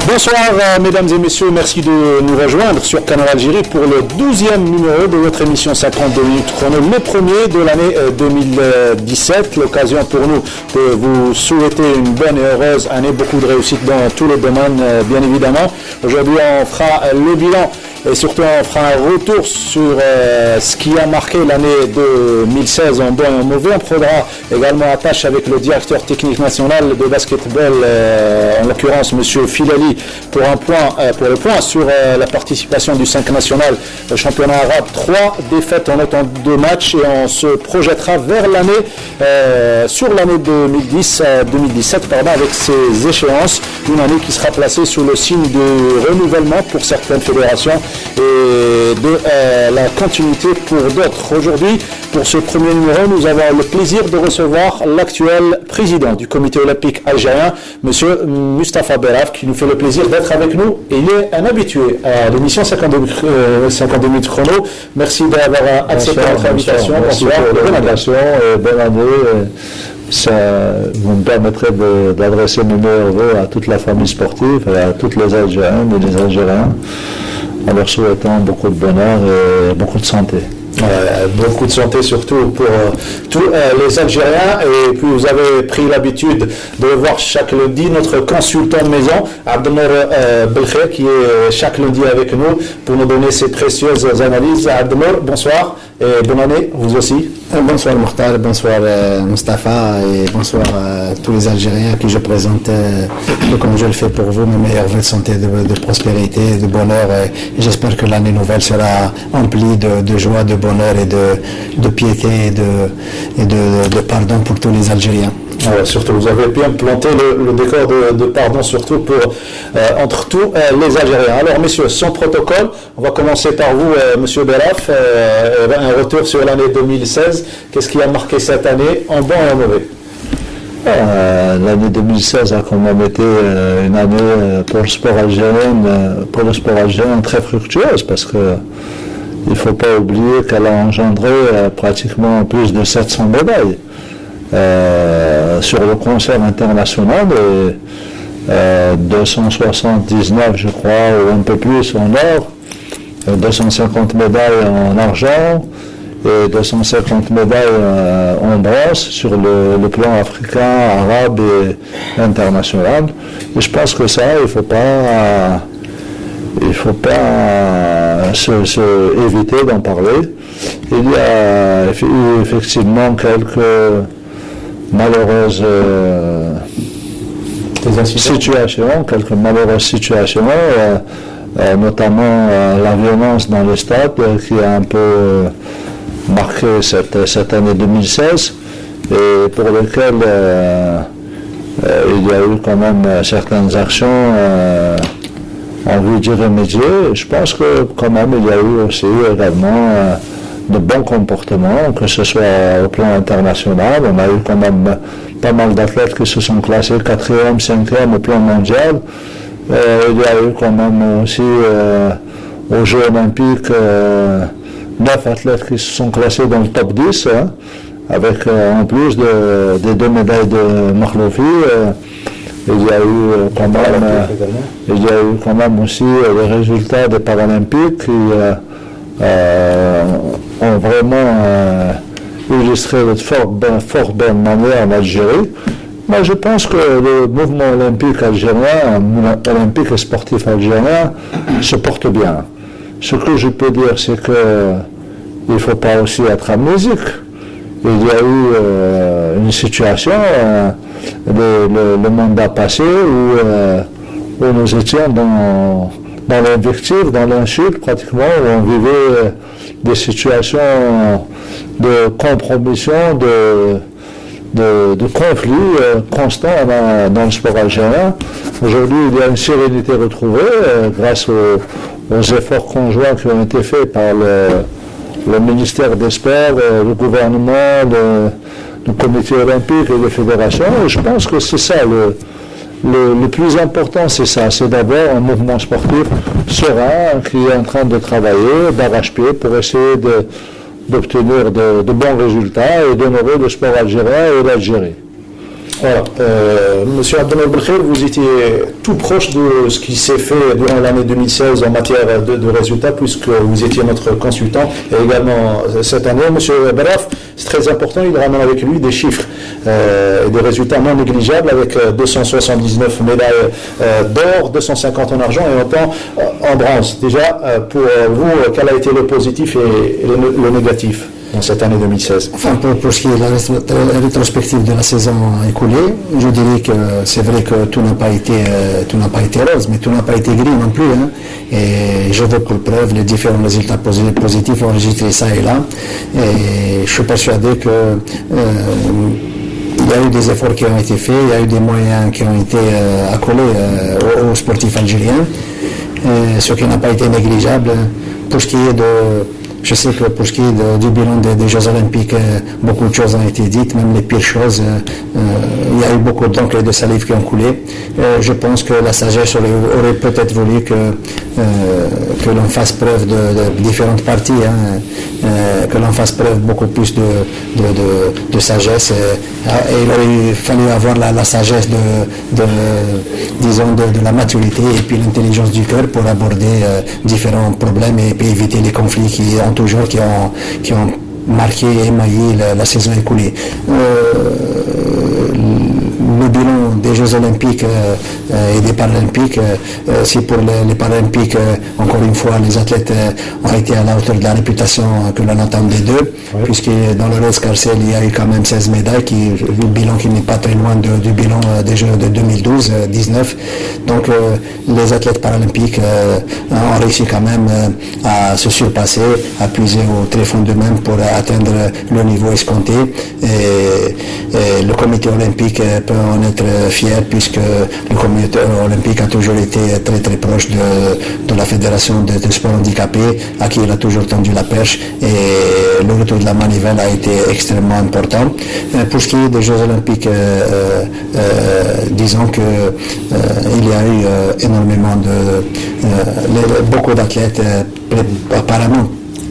Bonsoir mesdames et messieurs, merci de nous rejoindre sur Canal Algérie pour le 12e numéro de votre émission 52 minutes chrono, le premier de l'année 2017. L'occasion pour nous de vous souhaiter une bonne et heureuse année, beaucoup de réussite dans tous les domaines bien évidemment. Aujourd'hui on fera le bilan et surtout on fera un retour sur ce qui a marqué l'année 2016 en bon et en mauvais. On prendra également attache avec le directeur technique national de basketball, en l'occurrence monsieur Filali, pour le point sur la participation du 5 national au championnat arabe. 3 défaites en autant de matchs et on se projettera vers sur l'année 2017 avec ses échéances. Une année qui sera placée sous le signe de renouvellement pour certaines fédérations et de la continuité pour d'autres. Aujourd'hui, pour ce premier numéro, nous avons le plaisir de recevoir l'actuel président du comité olympique algérien, monsieur Mustapha Beraf, qui nous fait le plaisir d'être avec nous. Et il est un habitué à l'émission 52 minutes chrono. Merci d'avoir accepté notre invitation. Merci pour l'invitation. Bonne année. Ça vous me permettrait d'adresser mes meilleurs vœux à toute la famille sportive, à toutes les Algériennes et les Algériens, en leur souhaitant beaucoup de bonheur et beaucoup de santé. Beaucoup de santé surtout pour tous les Algériens. Et puis vous avez pris l'habitude de voir chaque lundi notre consultant de maison, Abdelnour Belkher, qui est chaque lundi avec nous pour nous donner ses précieuses analyses. Abdelnour, bonsoir et bonne année, vous aussi. Bonsoir Mokhtar, bonsoir Mustapha et bonsoir à tous les Algériens que je présente, comme je le fais pour vous, mes meilleurs vœux de santé, de prospérité, de bonheur, et j'espère que l'année nouvelle sera emplie de joie, de bonheur et de piété et de pardon pour tous les Algériens. Surtout, vous avez bien planté le décor de pardon, surtout entre tous les Algériens. Alors, messieurs, sans protocole, on va commencer par vous, monsieur Beraf. Un retour sur l'année 2016. Qu'est-ce qui a marqué cette année, en bon et en mauvais? L'année 2016 a quand même été une année pour le sport algérien très fructueuse, parce que il ne faut pas oublier qu'elle a engendré pratiquement plus de 700 médailles. Sur le concert international, 279 je crois, ou un peu plus en or, 250 médailles en argent et 250 médailles en bronze sur le plan africain, arabe et international. Et je pense que ça, il faut pas éviter d'en parler. Il y a effectivement quelques malheureuses situations, notamment la violence dans les stades qui a un peu marqué cette année 2016 et pour lesquelles il y a eu quand même certaines actions en vue d'y remédier. Je pense que quand même il y a eu aussi également de bons comportements, que ce soit au plan international. On a eu quand même pas mal d'athlètes qui se sont classés 4e, 5e au plan mondial. Il y a eu quand même aussi aux Jeux Olympiques 9 athlètes qui se sont classés dans le top 10, avec en plus des 2 médailles de Makhloufi. Il y a eu quand même aussi les résultats des Paralympiques qui ont vraiment illustré de fort belle manière en Algérie. Moi, je pense que le mouvement olympique algérien, olympique et sportif algérien, se porte bien. Ce que je peux dire, c'est qu'il ne faut pas aussi être amnésique. Il y a eu une situation, le mandat passé, où nous étions dans l'invective, dans l'insulte pratiquement, où on vivait des situations de compromission, de conflits constants dans le sport algérien. Aujourd'hui, il y a une sérénité retrouvée grâce aux efforts conjoints qui ont été faits par le ministère des Sports, le gouvernement, le comité olympique et les fédérations. Et je pense que c'est ça le plus important, c'est d'avoir un mouvement sportif serein qui est en train de travailler d'arrache-pied pour essayer d'obtenir de bons résultats et d'honorer le sport algérien et l'Algérie. Voilà. Monsieur Abdelmal Belkhir, vous étiez tout proche de ce qui s'est fait durant l'année 2016 en matière de résultats, puisque vous étiez notre consultant, et également cette année. Monsieur Baraf, c'est très important, il ramène avec lui des chiffres et des résultats non négligeables, avec 279 médailles d'or, 250 en argent et autant en bronze. Déjà, pour vous, quel a été le positif et le négatif dans cette année 2016? Enfin, pour ce qui est de la rétrospective de la saison écoulée, je dirais que c'est vrai que tout n'a pas été rose, mais tout n'a pas été gris non plus. Hein. Et je veux pour preuve les différents résultats positifs enregistrés ça et là. Et je suis persuadé que il y a eu des efforts qui ont été faits, il y a eu des moyens qui ont été accolés aux sportifs algériens, ce qui n'a pas été négligeable. Pour ce qui est je sais que pour ce qui est du bilan des Jeux Olympiques, beaucoup de choses ont été dites, même les pires choses. Il y a eu beaucoup d'encre et de salive qui ont coulé. Je pense que la sagesse aurait peut-être voulu que l'on fasse preuve de différentes parties, que l'on fasse preuve beaucoup plus de sagesse. Et il aurait fallu avoir la sagesse disons de la maturité et puis l'intelligence du cœur pour aborder différents problèmes et puis éviter les conflits qui ont marqué et émaillé la saison écoulée. Le bilan des Jeux Olympiques et des Paralympiques, c'est pour les Paralympiques, encore une fois, les athlètes ont été à la hauteur de la réputation que l'on attendait d'eux, puisque dans le escarcelle, il y a eu quand même 16 médailles, le bilan qui n'est pas très loin du bilan des Jeux de 2012-19. Donc les athlètes paralympiques ont réussi quand même à se surpasser, à puiser au tréfonds d'eux-mêmes pour atteindre le niveau escompté. Et le comité olympique peut en être fier, puisque le comité olympique a toujours été très très proche de la fédération de sport handicapé, à qui il a toujours tendu la perche, et le retour de la manivelle a été extrêmement important. Pour ce qui est des Jeux Olympiques, disons que il y a eu énormément beaucoup d'athlètes, apparemment,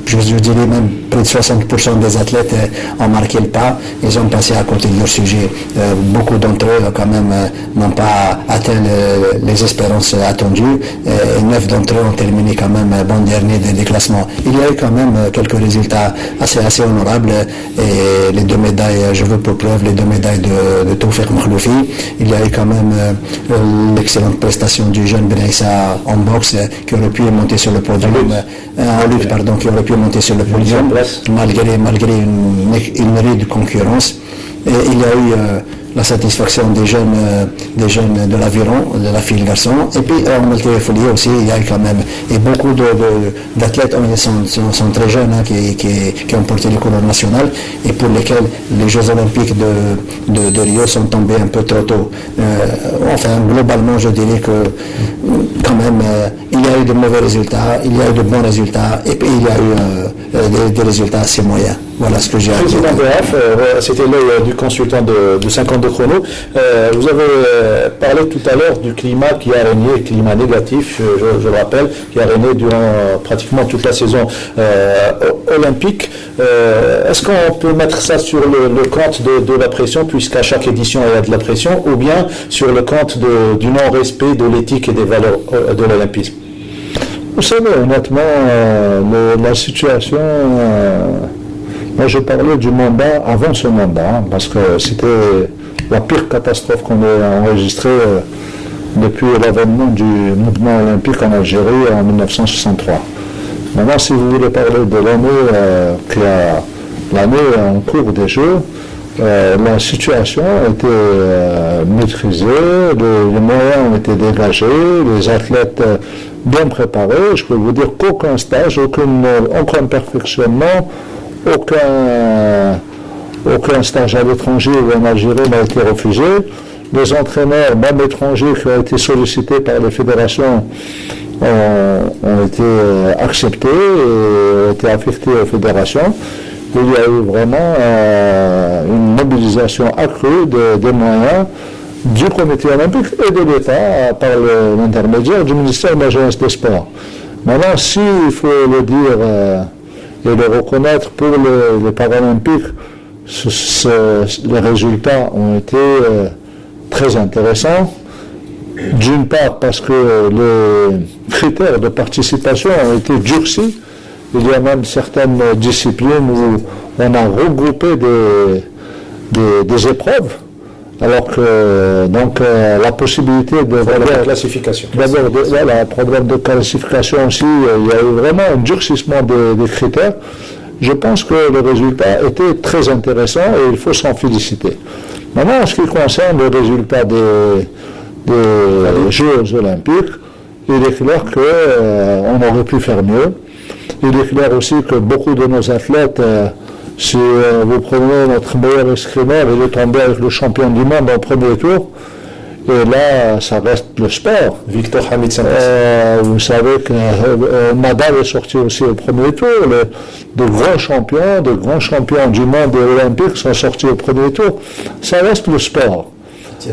je dirais même près de 60% des athlètes ont marqué le pas, ils ont passé à côté de leur sujet. Beaucoup d'entre eux quand même n'ont pas atteint les espérances attendues, et 9 d'entre eux ont terminé quand même bon dernier des classements. Il y a eu quand même quelques résultats assez honorables, et les 2 médailles, je veux pour preuve les 2 médailles de Tawfiq Makhloufi. Il y a eu quand même l'excellente prestation du jeune Benaïssa en boxe, qui aurait pu monter sur le podium, en lutte, pardon, qui aurait pu monter sur le podium malgré une rude concurrence. Et il y a eu la satisfaction des jeunes de l'aviron, de la fille et le garçon. Et puis en haltérophilie aussi, il y a eu quand même, et beaucoup d'athlètes sont très jeunes, qui ont porté les couleurs nationales, et pour lesquels les Jeux Olympiques de Rio sont tombés un peu trop tôt. Enfin, globalement, je dirais que quand même, il y a eu de mauvais résultats, il y a eu de bons résultats, et puis il y a eu des résultats assez moyens. Voilà ce que j'ai à dire. Président BF, c'était l'œil du consultant de 52 chrono. Vous avez parlé tout à l'heure du climat qui a régné, climat négatif, je le rappelle, qui a régné durant pratiquement toute la saison olympique. Est-ce qu'on peut mettre ça sur le compte de la pression, puisqu'à chaque édition il y a de la pression, ou bien sur le compte du non-respect de l'éthique et des valeurs de l'olympisme? Vous savez, honnêtement, la situation... moi, je parlais du mandat avant ce mandat, parce que c'était la pire catastrophe qu'on ait enregistrée depuis l'avènement du mouvement olympique en Algérie en 1963. Maintenant, si vous voulez parler de l'année en cours des Jeux, la situation a été maîtrisée, les moyens ont été dégagés, les athlètes bien préparés. Je peux vous dire qu'aucun stage, aucun perfectionnement, aucun stage à l'étranger ou en Algérie n'a été refusé. Les entraîneurs, même étrangers, qui ont été sollicités par les fédérations, ont été acceptés et ont été affectés aux fédérations. Il y a eu vraiment une mobilisation accrue des moyens du comité olympique et de l'État par l'intermédiaire du ministère de la Jeunesse des Sports. Maintenant, s'il faut le dire et le reconnaître pour les Paralympiques, les résultats ont été très intéressants. D'une part parce que les critères de participation ont été durcis. Il y a même certaines disciplines où on a regroupé des épreuves, alors que donc la possibilité de la classification. D'abord, voilà, un problème de classification aussi, il y a eu vraiment un durcissement des critères. Je pense que le résultat était très intéressant et il faut s'en féliciter. Maintenant, en ce qui concerne le résultat des Jeux olympiques, il est clair qu'on aurait pu faire mieux. Il est clair aussi que beaucoup de nos athlètes, si vous prenez notre meilleur escrimeur, il est tombé avec le champion du monde au premier tour. Et là, ça reste le sport. Victor Hamid Sanas. Vous savez que Nadal est sorti aussi au premier tour. De grands champions du monde et olympiques sont sortis au premier tour. Ça reste le sport.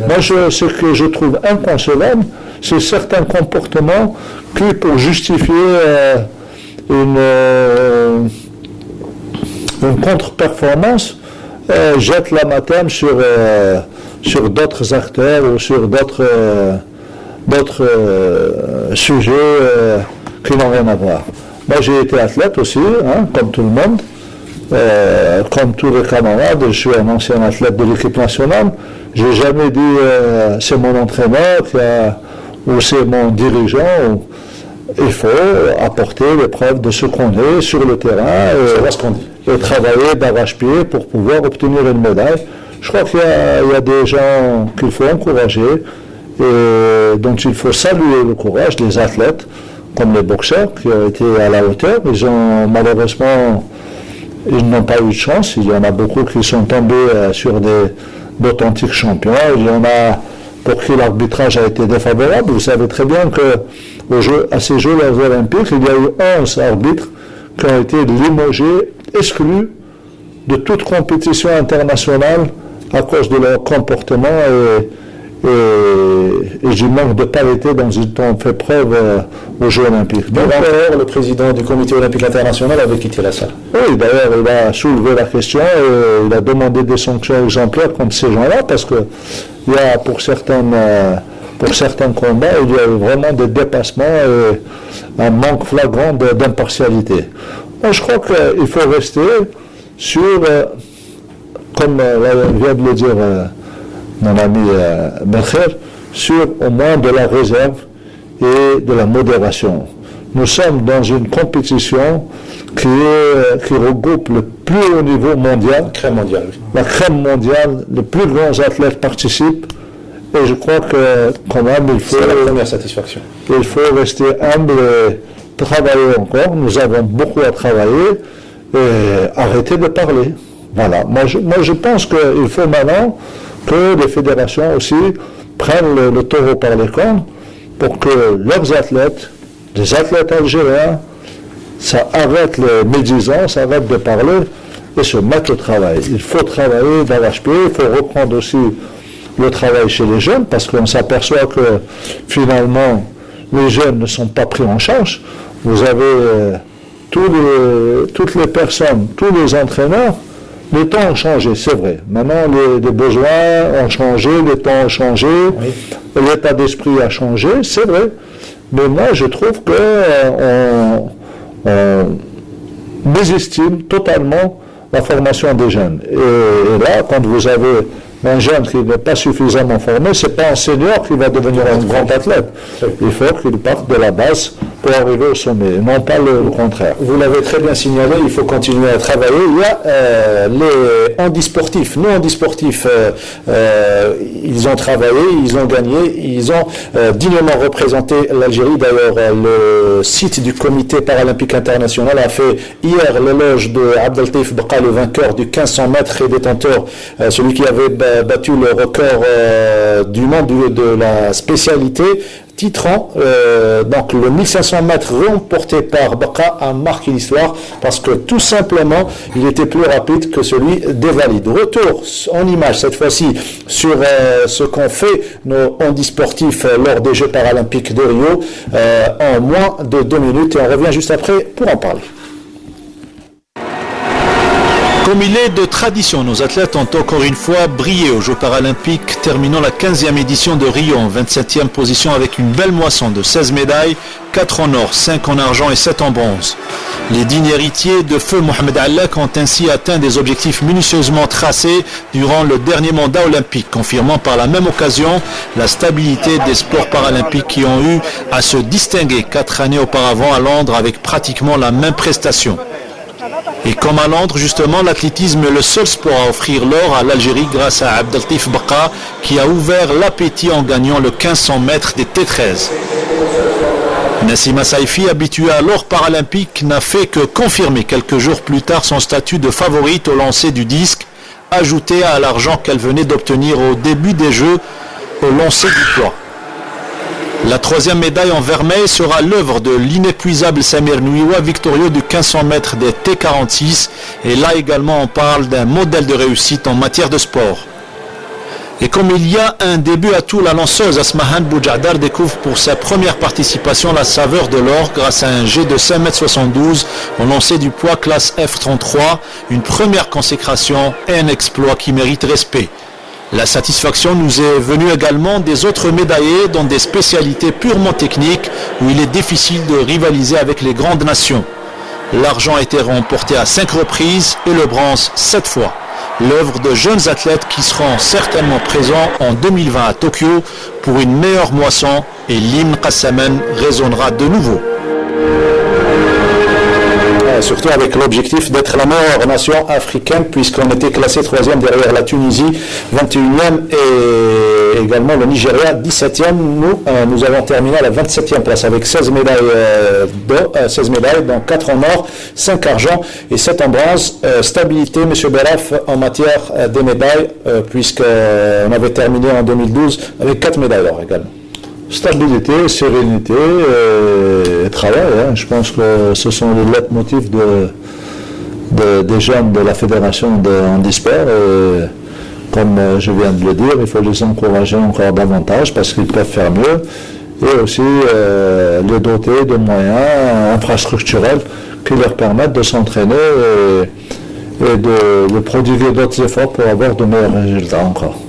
Moi, ce que je trouve inconcevable, c'est certains comportements qui, pour justifier une contre-performance, jettent l'anathème sur d'autres acteurs ou sur d'autres sujets qui n'ont rien à voir. Moi, j'ai été athlète aussi, comme tout le monde, comme tous les camarades. Je suis un ancien athlète de l'équipe nationale. J'ai jamais dit c'est mon entraîneur ou c'est mon dirigeant. Il faut apporter les preuves de ce qu'on est sur le terrain et travailler d'arrache-pied pour pouvoir obtenir une médaille. Je crois qu'il y a des gens qu'il faut encourager et dont il faut saluer le courage, des athlètes comme les boxeurs qui ont été à la hauteur. Malheureusement, ils n'ont pas eu de chance. Il y en a beaucoup qui sont tombés sur d'authentiques champions. Il y en a pour qui l'arbitrage a été défavorable. Vous savez très bien qu'à ces Jeux olympiques, il y a eu 11 arbitres qui ont été limogés, exclus de toute compétition internationale à cause de leur comportement et du manque de parité dont ils ont fait preuve aux Jeux olympiques. Donc, le président du comité olympique international avait quitté la salle. Oui, d'ailleurs, il a soulevé la question et il a demandé des sanctions exemplaires contre ces gens-là parce que il y a pour certains combats, il y a eu vraiment des dépassements et un manque flagrant d'impartialité. Moi, je crois qu'il faut rester sur, comme vient de le dire mon ami Belkher, sur au moins de la réserve et de la modération. Nous sommes dans une compétition qui regroupe le plus haut niveau mondial. La crème mondiale, les plus grands athlètes participent. Et je crois que quand même c'est la première satisfaction. Il faut rester humble et travailler encore. Nous avons beaucoup à travailler et arrêter de parler. Voilà. Moi, je pense qu'il faut maintenant que les fédérations aussi prennent le taureau par les cornes pour que leurs athlètes, les athlètes algériens, ça arrête les médisances, arrête de parler et se mettent au travail. Il faut travailler d'arrache-pied, il faut reprendre aussi le travail chez les jeunes parce qu'on s'aperçoit que finalement les jeunes ne sont pas pris en charge. Vous avez toutes les personnes, tous les entraîneurs. Les temps ont changé, c'est vrai. Maintenant, les besoins ont changé, les temps ont changé, oui. L'état d'esprit a changé, c'est vrai. Mais moi, je trouve qu'on mésestime totalement la formation des jeunes. Et là, quand vous avez un jeune qui n'est pas suffisamment formé, ce n'est pas un senior qui va devenir un grand athlète. Il faut qu'il parte de la base pour arriver au sommet, non pas le contraire. Vous l'avez très bien signalé, il faut continuer à travailler. Il y a les handisportifs. Nos handisportifs, ils ont travaillé, ils ont gagné, ils ont dignement représenté l'Algérie. D'ailleurs, le site du comité paralympique international a fait hier l'éloge de Abdeltaif Bqa, le vainqueur du 1500 mètres et détenteur, celui qui avait battu le record du monde de la spécialité, titrant donc le 1500 mètres remporté par Bqa a marqué l'histoire parce que tout simplement il était plus rapide que celui des valides. Retour en image cette fois-ci sur ce qu'ont fait nos handisportifs lors des Jeux paralympiques de Rio en moins de 2 minutes et on revient juste après pour en parler. Comme il est de tradition, nos athlètes ont encore une fois brillé aux Jeux paralympiques, terminant la 15e édition de Rio en 27e position avec une belle moisson de 16 médailles, 4 en or, 5 en argent et 7 en bronze. Les dignes héritiers de feu Mohamed Allak ont ainsi atteint des objectifs minutieusement tracés durant le dernier mandat olympique, confirmant par la même occasion la stabilité des sports paralympiques qui ont eu à se distinguer 4 années auparavant à Londres avec pratiquement la même prestation. Et comme à Londres, justement, l'athlétisme est le seul sport à offrir l'or à l'Algérie grâce à Abdeltaif Bqa qui a ouvert l'appétit en gagnant le 1500 mètres des T13. Nassima Saifi, habitué à l'or paralympique, n'a fait que confirmer quelques jours plus tard son statut de favorite au lancer du disque, ajouté à l'argent qu'elle venait d'obtenir au début des Jeux au lancer du poids. La 3e médaille en vermeil sera l'œuvre de l'inépuisable Samir Nouiwa, victorieux du 1500 mètres des T46. Et là également on parle d'un modèle de réussite en matière de sport. Et comme il y a un début à tout, la lanceuse Asmahan Boujadar découvre pour sa première participation la saveur de l'or grâce à un jet de 5,72 m au lancer du poids classe F33, une première consécration et un exploit qui mérite respect. La satisfaction nous est venue également des autres médaillés dans des spécialités purement techniques où il est difficile de rivaliser avec les grandes nations. L'argent a été remporté à 5 reprises et le bronze 7 fois. L'œuvre de jeunes athlètes qui seront certainement présents en 2020 à Tokyo pour une meilleure moisson et l'hymne Qassaman résonnera de nouveau. Surtout avec l'objectif d'être la meilleure nation africaine puisqu'on était classé 3e derrière la Tunisie, 21e et également le Nigeria, 17e. Nous avons terminé à la 27e place avec 16 médailles, 16 médailles, donc 4 en or, 5 argent et 7 en bronze. Stabilité, M. Beraf, en matière des médailles puisqu'on avait terminé en 2012 avec 4 médailles d'or également. Stabilité, sérénité et travail. Je pense que ce sont les leitmotifs des jeunes de la fédération de handisport. Comme je viens de le dire, il faut les encourager encore davantage parce qu'ils peuvent faire mieux. Et aussi les doter de moyens infrastructurels qui leur permettent de s'entraîner et de prodiguer d'autres efforts pour avoir de meilleurs résultats encore.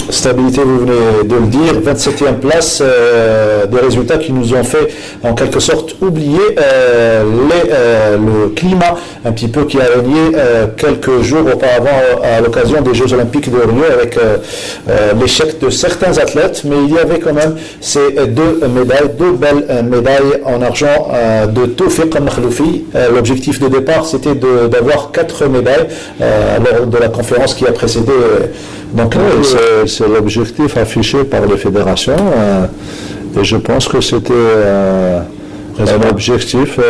Stabilité, vous venez de le dire, 27e place, des résultats qui nous ont fait en quelque sorte oublier le climat un petit peu qui a régné quelques jours auparavant à l'occasion des Jeux Olympiques de Rio avec l'échec de certains athlètes, mais il y avait quand même ces 2 médailles, 2 belles médailles en argent de Toufiq Makhloufi. L'objectif de départ c'était d'avoir 4 médailles lors de la conférence qui a précédé. Donc c'est l'objectif affiché par les fédérations et je pense que c'était un objectif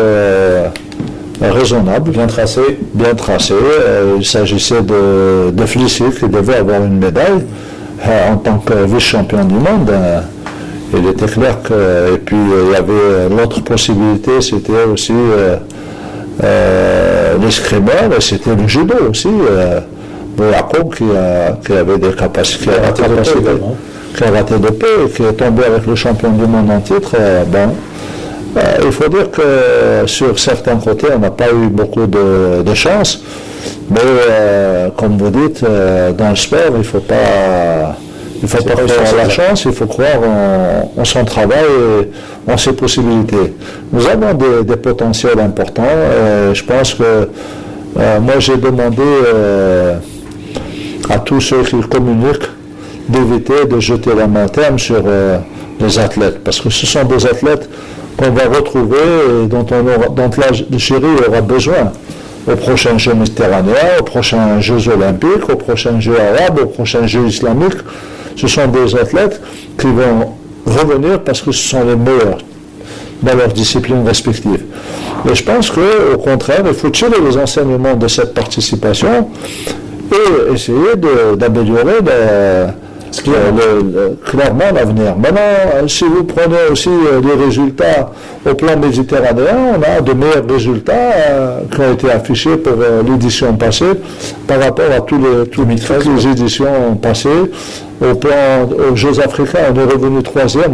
raisonnable, bien tracé. Il s'agissait de Flissi qui devait avoir une médaille en tant que vice-champion du monde. Il était clair que, et puis il y avait l'autre possibilité, c'était aussi l'escrime et c'était le judo aussi. Yacoub qui avait des capacités, qui a raté de peu et qui est tombé avec le champion du monde en titre. Il faut dire que sur certains côtés, on n'a pas eu beaucoup de chance, mais comme vous dites, dans le sport, il ne faut pas croire à la chance, il faut croire en son travail et en ses possibilités. Nous avons des potentiels importants et je pense que moi j'ai demandé à tous ceux qui communiquent d'éviter de jeter la main terme sur les athlètes, parce que ce sont des athlètes qu'on va retrouver et dont l'Algérie aura besoin aux prochains Jeux méditerranéens, aux prochains Jeux olympiques, aux prochains Jeux arabes, aux prochains Jeux islamiques. Ce sont des athlètes qui vont revenir parce que ce sont les meilleurs dans leurs disciplines respectives. Et je pense qu'au contraire, il faut tirer les enseignements de cette participation et essayer d'améliorer clairement l'avenir. Maintenant, si vous prenez aussi les résultats au plan méditerranéen, on a de meilleurs résultats qui ont été affichés pour l'édition passée par rapport à toutes les éditions passées. Aux Jeux africains, on est revenu troisième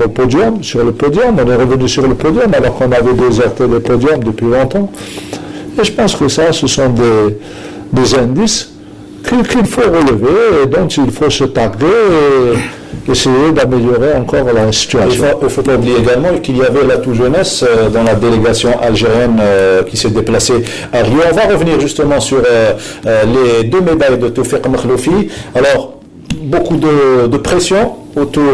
sur le podium, on est revenu sur le podium alors qu'on avait déserté le podium depuis longtemps. Et je pense que ça, ce sont des indices qu'il faut relever et dont il faut se targuer et essayer d'améliorer encore la situation. Il ne faut pas oublier également qu'il y avait l'atout jeunesse dans la délégation algérienne qui s'est déplacée à Rio. On va revenir justement sur les 2 médailles de Toufiq Makhloufi. Alors, beaucoup de pression autour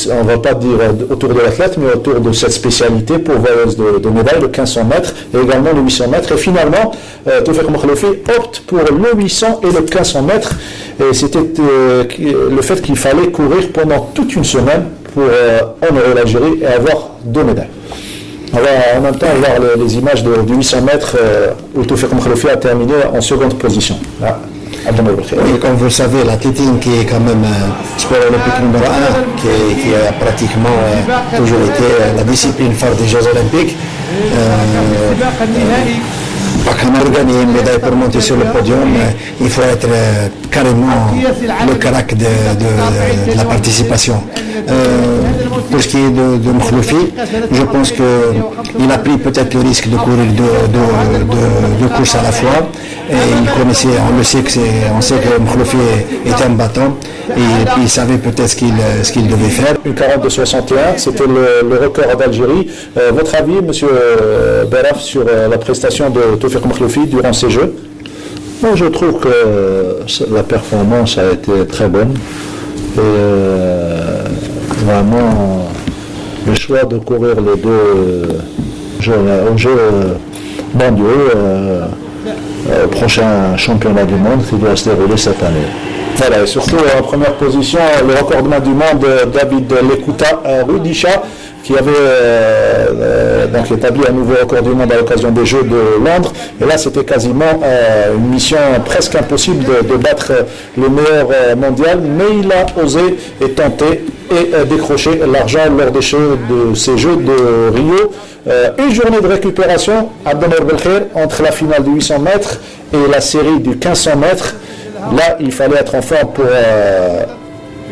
on ne va pas dire autour de l'athlète, mais autour de cette spécialité pour voleuse de médailles, le 1500 mètres et également le 800 mètres. Et finalement, Toufiq Makhloufi opte pour le 800 et le 1500 mètres. Et c'était le fait qu'il fallait courir pendant toute une semaine pour honorer l'Algérie et avoir 2 médailles. On va en même temps voir les images du 800 mètres où Toufiq Makhloufi a terminé en seconde position. Là. Et comme vous le savez, l'athlétisme qui est quand même sport olympique numéro 1, qui a pratiquement toujours été la discipline phare des Jeux olympiques, pour gagner une médaille pour monter sur le podium, il faut être carrément le crack de la participation. Pour ce qui est de Makhloufi, je pense qu'il a pris peut-être le risque de courir deux courses à la fois. Et on sait que Makhloufi est un battant et puis il savait peut-être ce qu'il devait faire. Une 42-61, c'était le record d'Algérie. Votre avis, M. Beraf, sur la prestation de Toufiq Makhloufi durant ces Jeux? Moi, je trouve que la performance a été très bonne. Et vraiment, le choix de courir les 2 Jeux mondiaux au prochain championnat du monde qui doit se dérouler cette année. Voilà, et surtout en première position, le recordman du monde, David Lekouta Rudisha, qui avait donc établi un nouveau record du monde à l'occasion des Jeux de Londres. Et là, c'était quasiment une mission presque impossible de battre le meilleur mondial, mais il a osé et tenté et décroché l'argent lors de ces Jeux de Rio. Une journée de récupération à Abdelmer Belkhair entre la finale du 800 mètres et la série du 1500 mètres. Là, il fallait être en forme pour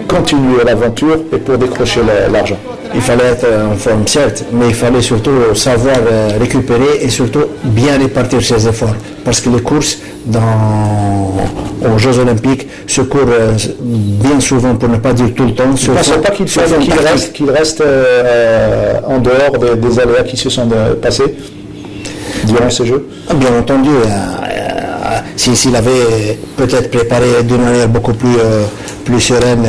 continuer l'aventure et pour décrocher l'argent. Il fallait être en forme, certes, mais il fallait surtout savoir récupérer et surtout bien répartir ses efforts. Parce que les courses aux Jeux Olympiques se courent bien souvent, pour ne pas dire tout le temps. Je ne pense pas qu'il reste en dehors des aléas qui se sont passés durant ces Jeux. Bien entendu. S'il avait peut-être préparé d'une manière beaucoup plus sereine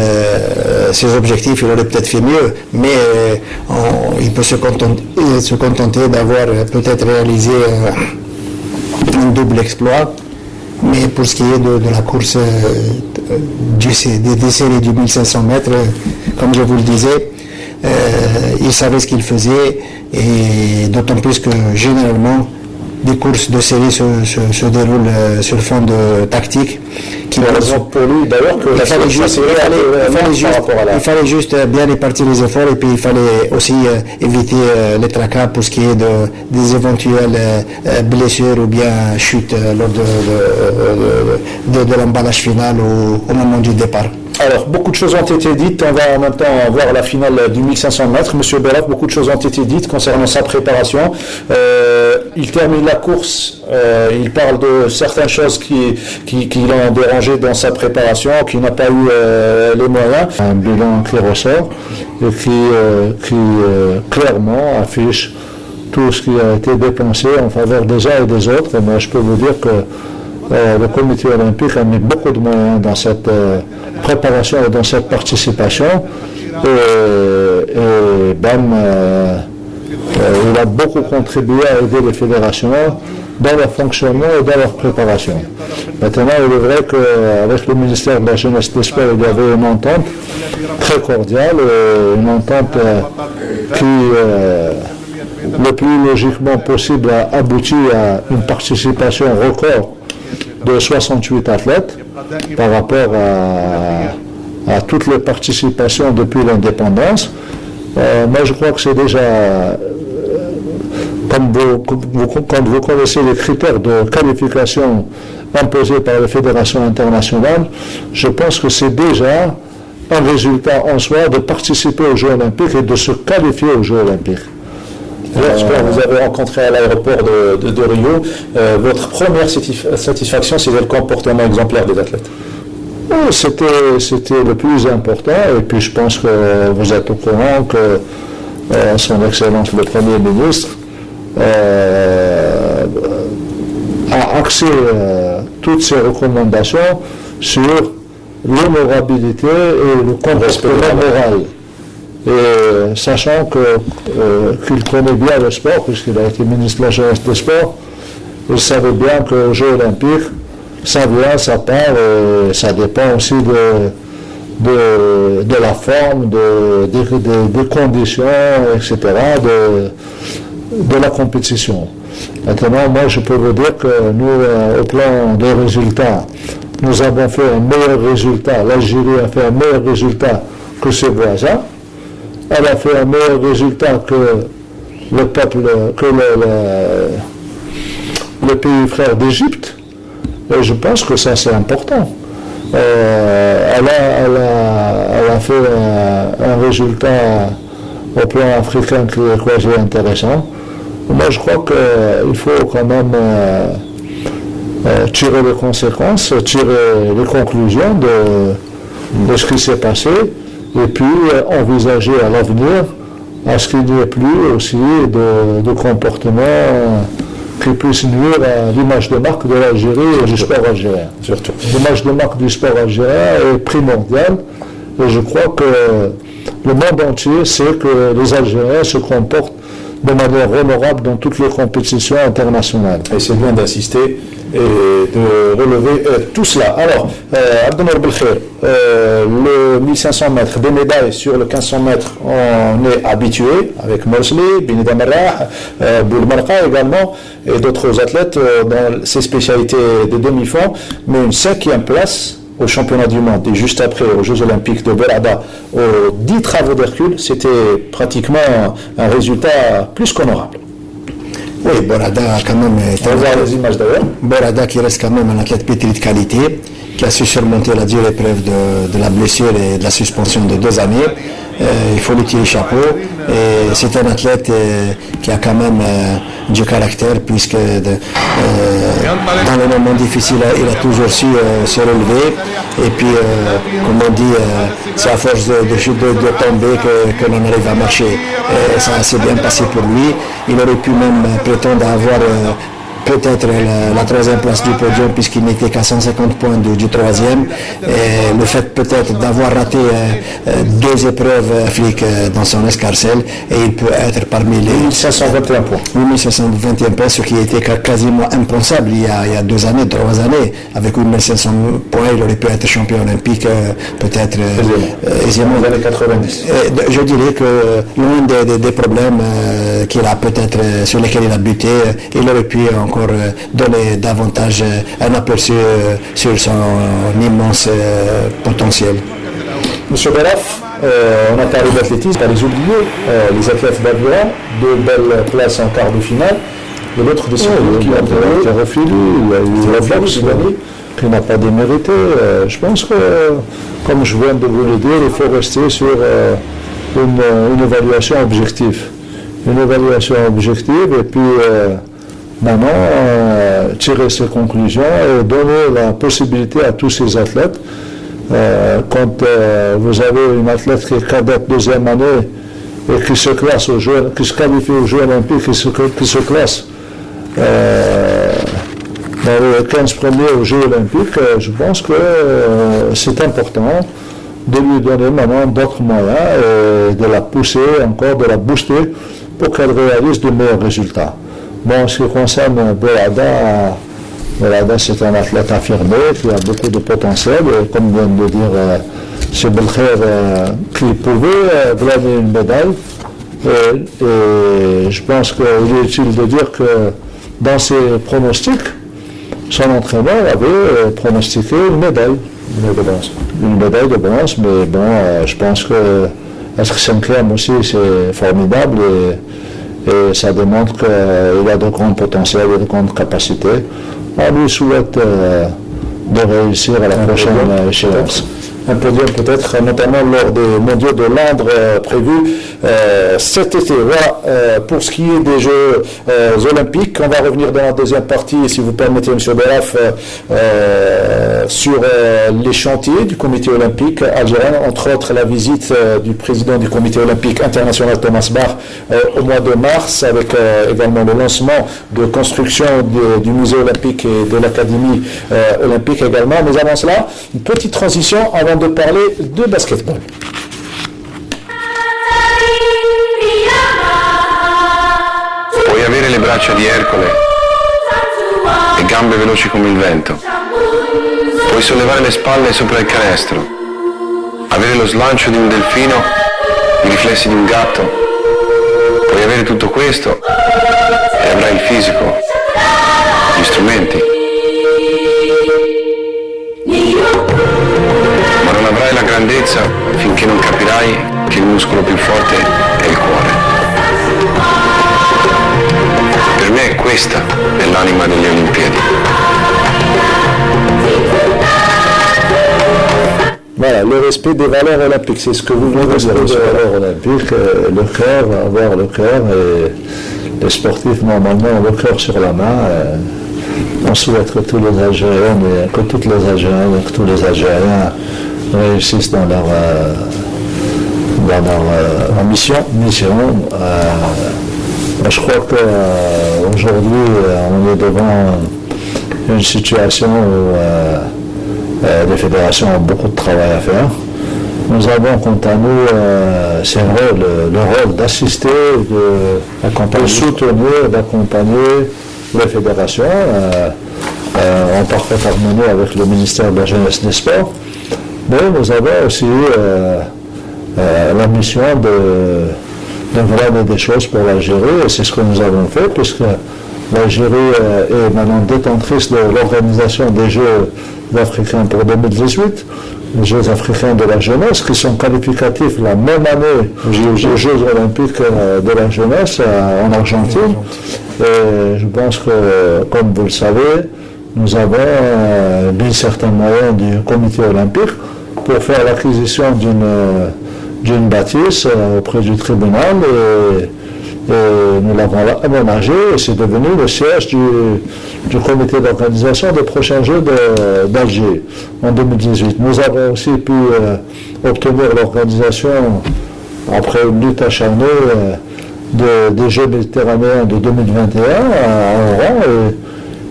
ses objectifs, il aurait peut-être fait mieux, mais il peut se contenter d'avoir peut-être réalisé un double exploit. Mais pour ce qui est de la course des séries du 1500 mètres, comme je vous le disais, il savait ce qu'il faisait, et d'autant plus que généralement des courses de série se déroulent sur fond de tactique. Qui raison pour lui d'ailleurs que il fallait juste bien répartir les efforts, et puis il fallait aussi éviter les tracas pour ce qui est des éventuelles blessures ou bien chutes lors de l'emballage final au moment du départ. Alors, beaucoup de choses ont été dites. On va en même temps voir la finale du 1500 mètres. Monsieur Beraf, beaucoup de choses ont été dites concernant sa préparation. Il termine la course. Il parle de certaines choses qui l'ont dérangé dans sa préparation, qui n'a pas eu les moyens. Un bilan qui ressort et qui clairement affiche tout ce qui a été dépensé en faveur des uns et des autres. Et moi, je peux vous dire que le comité olympique a mis beaucoup de moyens dans cette préparation et dans cette participation. Et il a beaucoup contribué à aider les fédérations dans leur fonctionnement et dans leur préparation. Maintenant, il est vrai qu'avec le ministère de la Jeunesse et des Sports, il y avait une entente très cordiale, une entente qui, le plus logiquement possible, a abouti à une participation record de 68 athlètes par rapport à toutes les participations depuis l'indépendance. Moi, je crois que c'est déjà, quand vous connaissez les critères de qualification imposés par les fédérations internationales, je pense que c'est déjà un résultat en soi de participer aux Jeux Olympiques et de se qualifier aux Jeux Olympiques. Lorsque vous avez rencontré à l'aéroport de Rio, votre première satisfaction, c'était le comportement exemplaire des athlètes? C'était le plus important, et puis je pense que vous êtes au courant que Son Excellence le Premier ministre a axé toutes ses recommandations sur l'honorabilité et le comportement moral. Et sachant qu'il connaît bien le sport, puisqu'il a été ministre de la Jeunesse des Sports, il savait bien que aux Jeux Olympiques, ça vient, ça part, et ça dépend aussi de la forme, des conditions, etc., de la compétition. Maintenant, moi, je peux vous dire que nous, au plan des résultats, nous avons fait un meilleur résultat. L'Algérie a fait un meilleur résultat que ses voisins. Elle a fait un meilleur résultat que le peuple, que le pays frère d'Égypte. Et je pense que ça, c'est important. Elle a fait un résultat au plan africain qui est quasi intéressant. Moi, je crois qu'il faut quand même tirer les conséquences, tirer les conclusions de ce qui s'est passé, et puis envisager à l'avenir à ce qu'il n'y ait plus aussi de comportements qui puissent nuire à l'image de marque de l'Algérie et du sport algérien. Surtout. L'image de marque du sport algérien est primordiale, et je crois que le monde entier sait que les Algériens se comportent de manière honorable dans toutes les compétitions internationales. Et c'est bien d'assister et de relever tout cela. Alors, Abdelnour Belkher, le 1500 mètres, des médailles sur le 1500 mètres, on est habitué avec Morsli, Benida Merrah, Boulmarqa également, et d'autres athlètes dans ces spécialités de demi-fond, mais une 5e place au championnat du monde et juste après aux Jeux Olympiques de Berada aux 10 travaux d'Hercule, c'était pratiquement un résultat plus qu'honorable. Oui, Borada quand même. On va voir les images d'ailleurs. Borada qui reste quand même un athlète pétri de qualité, qui a su surmonter la dure épreuve de la blessure et de la suspension de 2 années. Il faut lui tirer chapeau. Et c'est un athlète qui a quand même du caractère, puisque dans les moments difficiles, il a toujours su se relever. Et puis, comme on dit, c'est à force de tomber que l'on arrive à marcher. Et ça s'est bien passé pour lui. Il aurait pu même prétendre avoir peut-être la 3e place du podium, puisqu'il n'était qu'à 150 points du 3e. Et le fait peut-être d'avoir raté 2 épreuves Afrique dans son escarcelle, et il peut être parmi les 1521 points. 1521 points, ce qui était quasiment impensable il y a 2 années, 3 années. Avec 1500 points, il aurait pu être champion olympique peut-être aisément. Dans les années 90. Je dirais que loin des problèmes qu'il a peut-être sur lesquels il a buté, il aurait pu encore donner davantage un aperçu sur son immense potentiel. Monsieur Belaf, on a parlé d'athlétisme, pas les oublier, les athlètes d'Aviron, 2 belles places en quart de finale, de l'autre discipline qui a il y a eu la boxe qui n'a pas démérité. Je pense que, comme je viens de vous le dire, il faut rester sur une évaluation objective. Une évaluation objective, et puis maintenant, tirer ses conclusions et donner la possibilité à tous ces athlètes, quand vous avez une athlète qui est cadette 2e année et qui se classe aux Jeux, qui se qualifie aux Jeux Olympiques, qui se classe dans les 15 premiers aux Jeux Olympiques, je pense que c'est important de lui donner maintenant d'autres moyens et de la pousser encore, de la booster pour qu'elle réalise de meilleurs résultats. Bon, en ce qui concerne Belada, c'est un athlète affirmé qui a beaucoup de potentiel et comme vient de le dire M. Belkher, qui pouvait gagner une médaille. Et je pense qu'il est utile de dire que dans ses pronostics, son entraîneur avait pronostiqué une médaille. Une médaille de bronze, mais bon, je pense que être cinquième aussi, c'est formidable et ça démontre qu'il a de grands potentiels et de grandes capacités. On lui souhaite de réussir à la prochaine échéance. Un podium peut-être, notamment lors des mondiaux de Londres prévus cet été. Voilà, pour ce qui est des Jeux Olympiques, on va revenir dans la deuxième partie, si vous permettez, M. Beraf, sur les chantiers du comité olympique algérien, entre autres la visite du président du comité olympique international Thomas Bach au mois de mars, avec également le lancement de construction du musée olympique et de l'académie olympique également. Mais avant cela, une petite transition avant de parler de basketball. Puoi avere le braccia di Ercole e gambe veloci come il vento. Puoi sollevare le spalle sopra il canestro, avere lo slancio di un delfino, i riflessi di un gatto. Puoi avere tutto questo e avrai il fisico, gli strumenti. Ma non avrai la grandezza finché non capirai che il muscolo più forte è il cuore. Per me questa è l'anima delle Olimpiadi. Voilà, le respect des valeurs olympiques, c'est ce que vous venez de dire. Les valeurs olympiques, le cœur, avoir le cœur, et les sportifs normalement ont le cœur sur la main. On souhaite que tous les Algériens, que toutes les Algériennes, que tous les Algériens réussissent dans leur mission. Je crois qu'aujourd'hui, on est devant une situation où les fédérations ont beaucoup de travail à faire. Nous avons, quant à nous, c'est vrai, le rôle d'assister, de soutenir, d'accompagner les fédérations en parfaite harmonie avec le ministère de la Jeunesse et des Sports. Mais nous avons aussi la mission de vraiment des choses pour l'Algérie, et c'est ce que nous avons fait, puisque l'Algérie est maintenant détentrice de l'organisation des Jeux africains pour 2018, les Jeux africains de la jeunesse, qui sont qualificatifs la même année aux Jeux olympiques de la jeunesse en Argentine. Et je pense que, comme vous le savez, nous avons mis certains moyens du comité olympique pour faire l'acquisition d'une bâtisse auprès du tribunal, et nous l'avons aménagé, et c'est devenu le siège du comité d'organisation des prochains Jeux d'Alger en 2018. Nous avons aussi pu obtenir l'organisation, après une lutte acharnée, des Jeux méditerranéens de 2021 à Oran,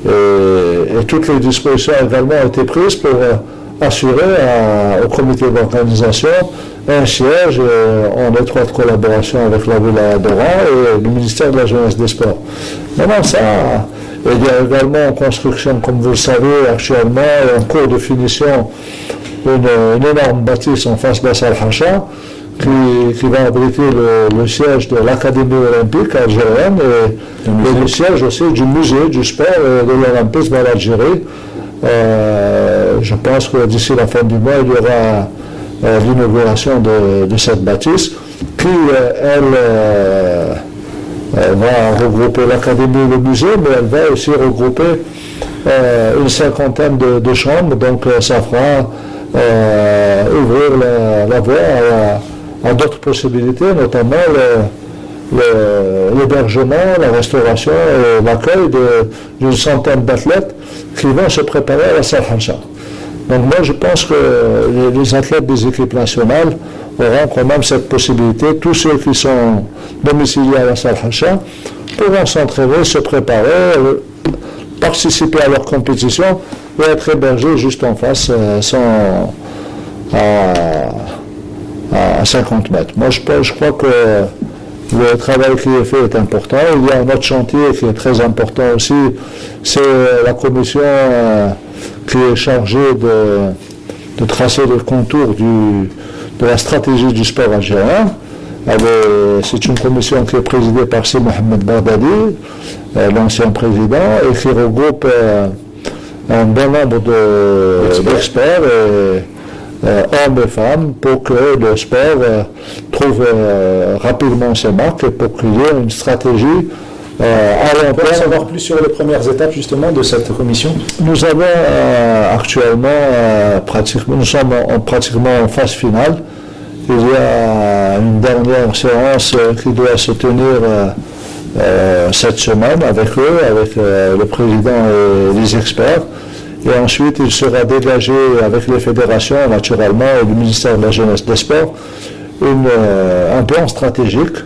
et toutes les dispositions également ont été prises pour assurer au comité d'organisation un siège en étroite collaboration avec la ville d'Oran et le ministère de la Jeunesse et des Sports. Maintenant, ça, il y a également en construction, comme vous le savez, actuellement, en cours de finition, une énorme bâtisse en face de la salle Hacha, qui va abriter le siège de l'Académie olympique algérienne et le siège aussi du musée du sport et de l'olympisme en Algérie. Je pense que d'ici la fin du mois, il y aura l'inauguration de cette bâtisse qui, elle, va regrouper l'académie et le musée, mais elle va aussi regrouper une cinquantaine de chambres, donc ça fera ouvrir la voie à d'autres possibilités, notamment l'hébergement, la restauration et l'accueil d'une centaine d'athlètes qui vont se préparer à la salle Hacha. Donc moi je pense que les athlètes des équipes nationales auront quand même cette possibilité. Tous ceux qui sont domiciliés à la salle Hacha pourront s'entraîner, se préparer, participer à leur compétition et être hébergés juste en face, à 50 mètres. Moi, je crois que le travail qui est fait est important. Il y a un autre chantier qui est très important aussi, c'est la commission qui est chargée de tracer le contour de la stratégie du sport algérien. C'est une commission qui est présidée par Si Mohamed Bardadi, l'ancien président, et qui regroupe un bon nombre d'experts, hommes et femmes, pour que le sport trouve rapidement ses marques et pour qu'il y ait une stratégie à long terme. On peut savoir plus sur les premières étapes justement de cette commission. Nous avons actuellement, nous sommes pratiquement en phase finale. Il y a une dernière séance qui doit se tenir cette semaine avec eux, avec le président et les experts. Et ensuite, il sera dégagé avec les fédérations, naturellement, et le ministère de la Jeunesse et des Sports, un plan stratégique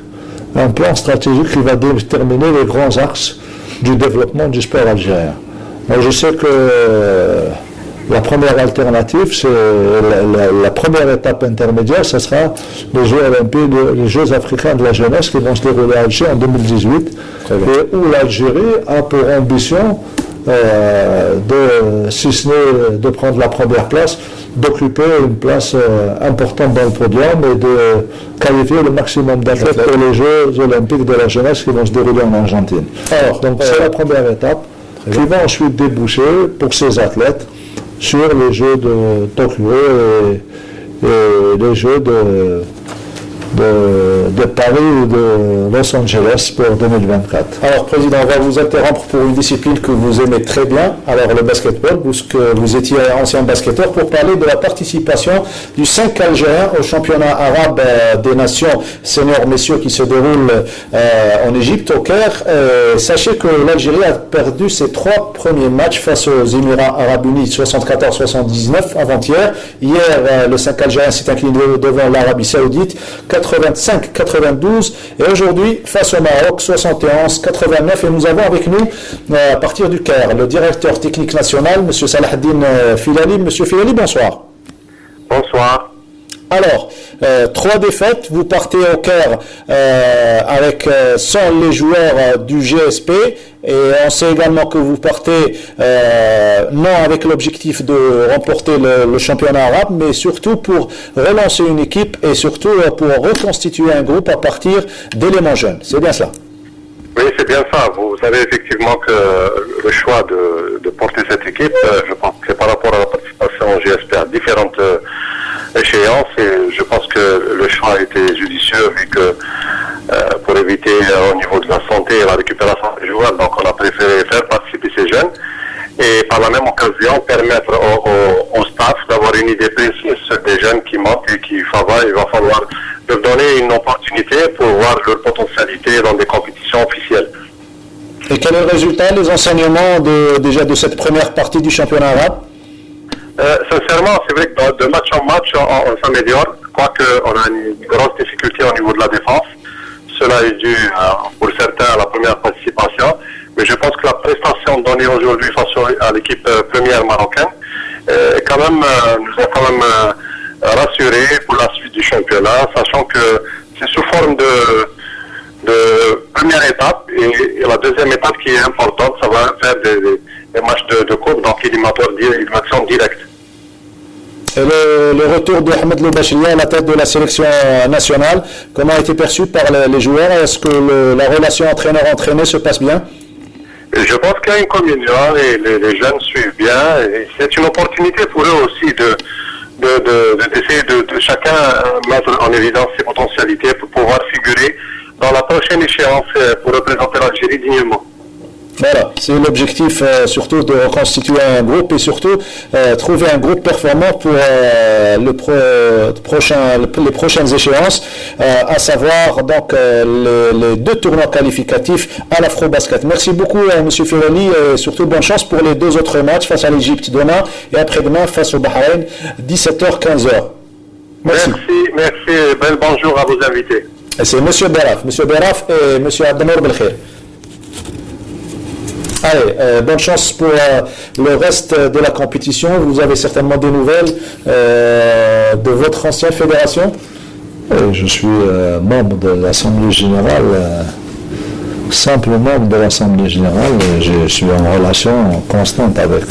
qui va déterminer les grands axes du développement du sport algérien. Alors, je sais que la première alternative, c'est la première étape intermédiaire, ce sera les Jeux olympiques, les Jeux africains de la jeunesse qui vont se dérouler à Alger en 2018, et où l'Algérie a pour ambition si ce n'est de prendre la première place, d'occuper une place importante dans le podium et de qualifier le maximum d'athlètes pour les Jeux olympiques de la jeunesse qui vont se dérouler en Argentine. Alors, donc c'est la première étape qui va ensuite déboucher pour ces athlètes sur les Jeux de Tokyo et les Jeux de Paris ou de Los Angeles pour 2024. Alors, Président, on va vous interrompre pour une discipline que vous aimez très bien, alors le basketball, puisque vous étiez ancien basketteur, pour parler de la participation du 5 Algérien au championnat arabe des nations seniors messieurs qui se déroule en Égypte, au Caire. Sachez que l'Algérie a perdu ses 3 premiers matchs face aux Émirats Arabes Unis, 74-79 avant-hier. Hier, le 5 Algérien s'est incliné devant l'Arabie Saoudite, 85-92, et aujourd'hui face au Maroc 71-89, et nous avons avec nous à partir du Caire le directeur technique national, M. Salahdine Filali. Monsieur Filali, bonsoir. Bonsoir. Alors, 3 défaites, vous partez au Caire sans les joueurs du GSP, et on sait également que vous partez non avec l'objectif de remporter le championnat arabe, mais surtout pour relancer une équipe et surtout pour reconstituer un groupe à partir d'éléments jeunes. C'est bien ça? Oui, c'est bien ça. Vous savez effectivement que le choix de porter cette équipe, je pense que c'est par rapport à la participation au GSP à différentes échéances, et je pense que le choix a été judicieux vu que pour éviter au niveau de la santé et la récupération des joueurs, donc on a préféré faire participer ces jeunes et par la même occasion permettre au staff d'avoir une idée précise des jeunes qui manquent et il va falloir leur donner une opportunité pour voir leur potentialité dans des compétitions officielles. Et quel est le résultat, les enseignements déjà de cette première partie du championnat arabe? Sincèrement, c'est vrai que de match en match, on s'améliore, quoique on a une grosse difficulté au niveau de la défense. Cela est dû pour certains à la première participation, mais je pense que la prestation donnée aujourd'hui face à l'équipe première marocaine nous a quand même rassurés pour la suite du championnat, sachant que c'est sous forme de première étape, et la deuxième étape qui est importante, ça va faire des matchs de coupe, donc élimination directe. Et le retour de Ahmed Loubachili à la tête de la sélection nationale, comment a été perçu par les joueurs? Est-ce que la relation entraîneur-entraîné se passe bien? Je pense qu'il y a une communion et les jeunes suivent bien. Et c'est une opportunité pour eux aussi d'essayer de chacun mettre en évidence ses potentialités pour pouvoir figurer dans la prochaine échéance pour représenter l'Algérie dignement. Voilà, c'est l'objectif surtout de reconstituer un groupe et surtout trouver un groupe performant pour les prochaines échéances, à savoir donc les 2 tournois qualificatifs à l'Afro-Basket. Merci beaucoup M. Filali, et surtout bonne chance pour les 2 autres matchs face à l'Égypte demain et après-demain face au Bahreïn, 17h-15h. Merci. Bel bonjour à vos invités. Et c'est M. Beraf et M. Abdenour Belkhir. Allez, bonne chance pour le reste de la compétition. Vous avez certainement des nouvelles de votre ancienne fédération? Je suis membre de l'Assemblée Générale, simple membre de l'Assemblée Générale. Je suis en relation constante avec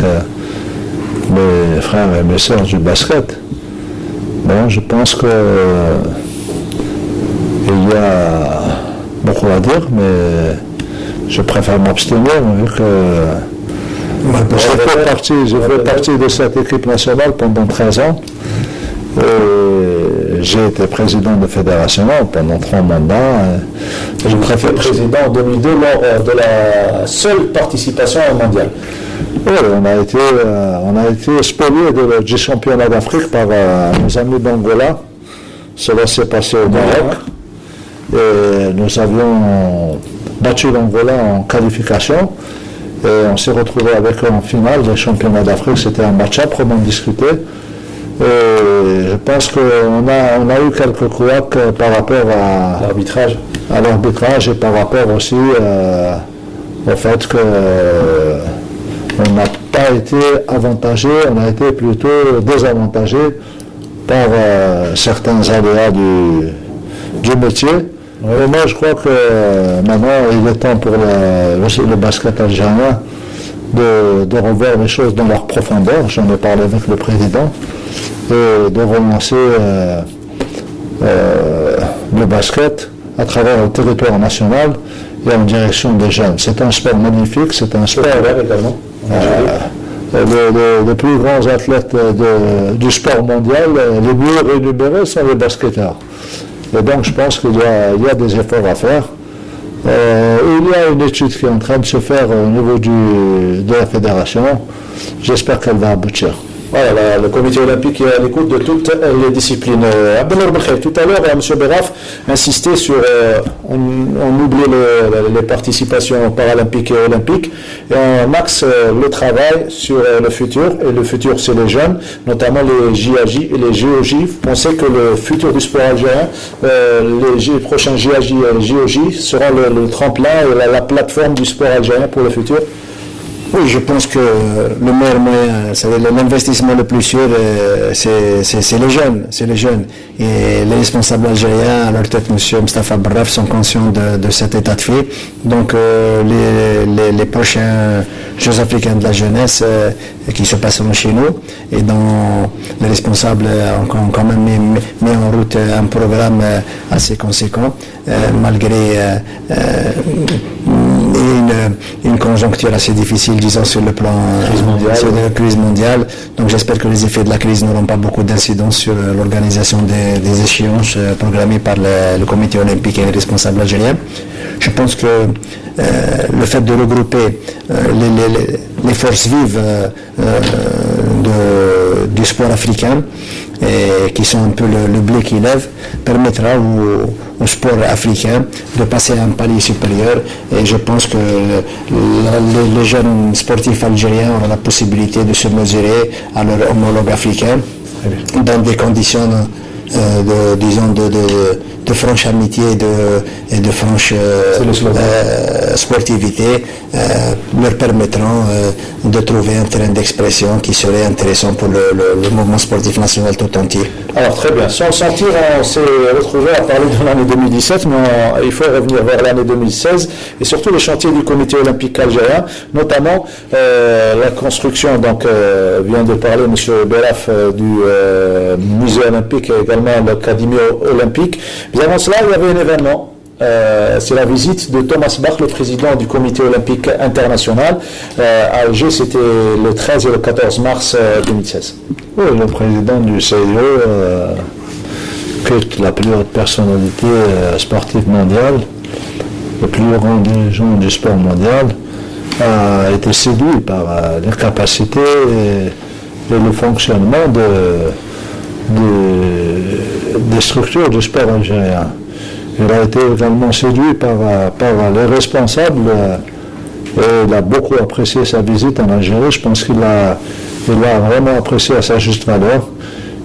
mes frères et mes sœurs du basket. Bon, je pense que il y a beaucoup à dire, mais je préfère m'abstenir vu que j'ai fait partie de cette équipe nationale pendant 13 ans. J'ai été président de fédération pendant 3 mandats. Je préfère président en 2002 lors de la seule participation mondiale. Oui, on a été spolié du championnat d'Afrique par nos amis d'Angola. Cela s'est passé au Maroc. Et nous avions battu l'Angola en qualification. Et on s'est retrouvé avec eux en finale des championnats d'Afrique. C'était un match âprement discuté. Et je pense qu'on a eu quelques couacs par rapport à l'arbitrage et par rapport aussi au fait qu'on n'a pas été avantagé, on a été plutôt désavantagé par certains aléas du métier. Et moi je crois que maintenant il est temps pour le basket algérien de revoir les choses dans leur profondeur. J'en ai parlé avec le président. Et de relancer le basket à travers le territoire national et en direction des jeunes. C'est un sport magnifique, c'est un sport également. Les plus grands athlètes du sport mondial, les mieux rémunérés sont les basketteurs. Et donc je pense qu'il y a des efforts à faire. Il y a une étude qui est en train de se faire au niveau de la fédération. J'espère qu'elle va aboutir. Voilà, le comité olympique est à l'écoute de toutes les disciplines. Abdelnour Belkhaï, tout à l'heure, M. Beraf insistait sur, on oublie les participations paralympiques et olympiques, et on axe le travail sur le futur, et le futur c'est les jeunes, notamment les JAJ et les GOJ. Vous pensez que le futur du sport algérien, les prochains JAJ et les GOJ seront le tremplin et la plateforme du sport algérien pour le futur? Oui, je pense que le meilleur moyen, c'est-à-dire l'investissement le plus sûr, c'est les jeunes, Et les responsables algériens, à leur tête, M. Mostafa Barraf, sont conscients de cet état de fait. Donc, les prochains Jeux africains de la jeunesse qui se passeront chez nous, et dont les responsables ont quand même mis en route un programme assez conséquent, malgré une conjoncture assez difficile, disons, sur le plan de la crise mondiale. Donc j'espère que les effets de la crise n'auront pas beaucoup d'incidence sur l'organisation des échéances programmées par le comité olympique et les responsables algériens. Je pense que le fait de regrouper les forces vives du sport africain, qui sont un peu le blé qui lève, permettra au sport africain de passer à un palier supérieur. Et je pense que les jeunes sportifs algériens auront la possibilité de se mesurer à leurs homologues africains dans des conditions de franche amitié et de franche sportivité, leur permettront de trouver un terrain d'expression qui serait intéressant pour le mouvement sportif national tout entier. Alors très bien, sans sentir, on s'est retrouvé à parler de l'année 2017, mais il faut revenir vers l'année 2016 et surtout les chantiers du comité olympique algérien, notamment la construction, donc vient de parler M. Beraf du musée olympique et également l'académie olympique. Mais avant cela, il y avait un événement. C'est la visite de Thomas Bach, le président du comité olympique international. À Alger, c'était le 13 et le 14 mars 2016. Oui, le président du CIO, qui est la plus haute personnalité sportive mondiale, le plus grand dirigeant du sport mondial, a été séduit par les capacités et le fonctionnement des structures du sport algérien. Il a été également séduit par les responsables et il a beaucoup apprécié sa visite en Algérie. Je pense qu'il a vraiment apprécié à sa juste valeur.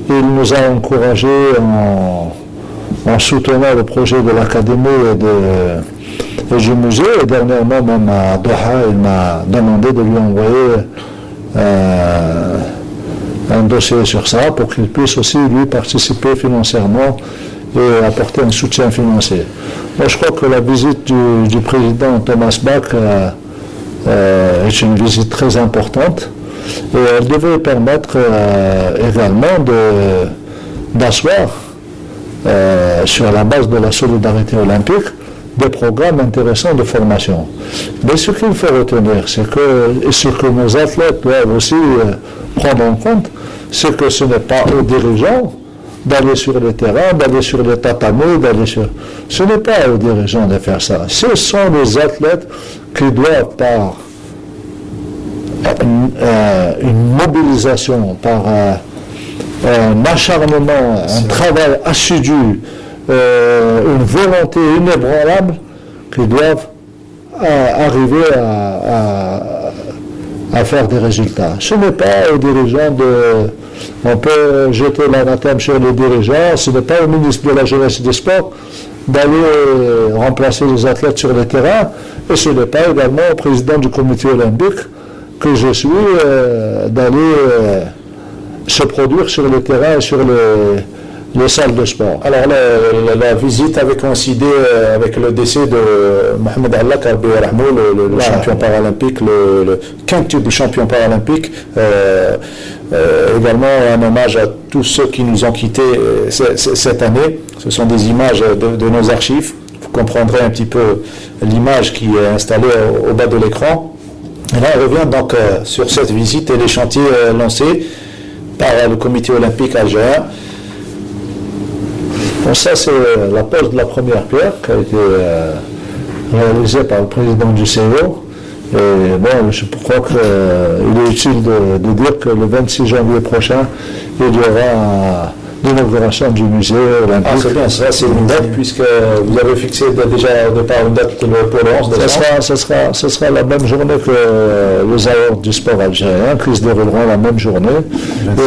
Il nous a encouragés en soutenant le projet de l'académie du musée. Et dernièrement, même à Doha, il m'a demandé de lui envoyer un dossier sur ça pour qu'il puisse aussi lui participer financièrement et apporter un soutien financier. Moi, je crois que la visite du président Thomas Bach est une visite très importante et elle devait permettre également d'asseoir sur la base de la solidarité olympique des programmes intéressants de formation. Mais ce qu'il faut retenir, c'est que ce que nos athlètes doivent aussi prendre en compte, c'est que ce n'est pas aux dirigeants d'aller sur le terrain, d'aller sur les tatamis, Ce n'est pas aux dirigeants de faire ça. Ce sont les athlètes qui doivent, par une mobilisation, par un acharnement, un travail assidu, une volonté inébranlable, qui doivent arriver à faire des résultats. Ce n'est pas aux dirigeants on peut jeter l'anathème sur les dirigeants, ce n'est pas au ministre de la Jeunesse et des Sports d'aller remplacer les athlètes sur le terrain, et ce n'est pas également au président du comité olympique que je suis d'aller se produire sur le terrain et sur les salles de sport. Alors la visite avait coïncidé avec le décès de Mohamed Allah Karbi Rahmou, le champion paralympique, le quintuple champion paralympique. Également un hommage à tous ceux qui nous ont quittés cette année. Ce sont des images de nos archives. Vous comprendrez un petit peu l'image qui est installée au bas de l'écran. Et là, on revient donc sur cette visite et les chantiers lancés par le comité olympique algérien. Bon, ça, c'est la pose de la première pierre qui a été réalisée par le président du CEO. Et bon, je crois qu'il est utile de dire que le 26 janvier prochain, il y aura l'inauguration du musée olympique. Ah, c'est bien, ça, c'est une date, puisque vous avez fixé déjà au départ une date pour le 11 décembre. Ce sera la même journée que les awards du sport algérien, qui se dérouleront la même journée, où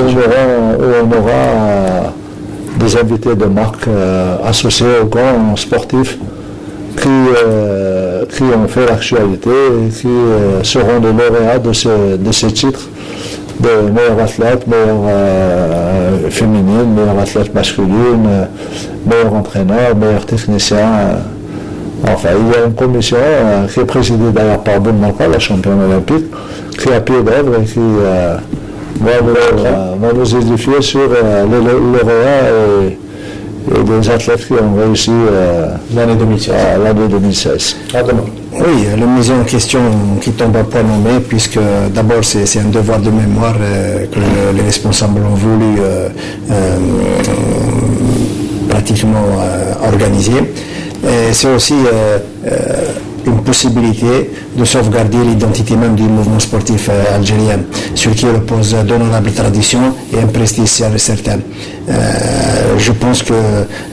on aura des invités de marque associés aux grands sportifs qui ont fait l'actualité et qui seront les lauréats de ces titres de meilleure athlète, meilleure féminine, meilleure athlète masculine, meilleur entraîneur, meilleur technicien. Enfin, il y a une commission qui est présidée d'ailleurs par Ben Malka, la championne olympique, qui est à pied d'œuvre et qui va nous édifier sur les lauréats et des athlètes qui ont réussi l'année 2016. Oui, le musée en question qui tombe à point nommé, puisque d'abord c'est un devoir de mémoire que les responsables ont voulu pratiquement organiser. Et c'est aussi une possibilité de sauvegarder l'identité même du mouvement sportif algérien, sur qui repose d'honorables traditions et un prestige certain. Je pense que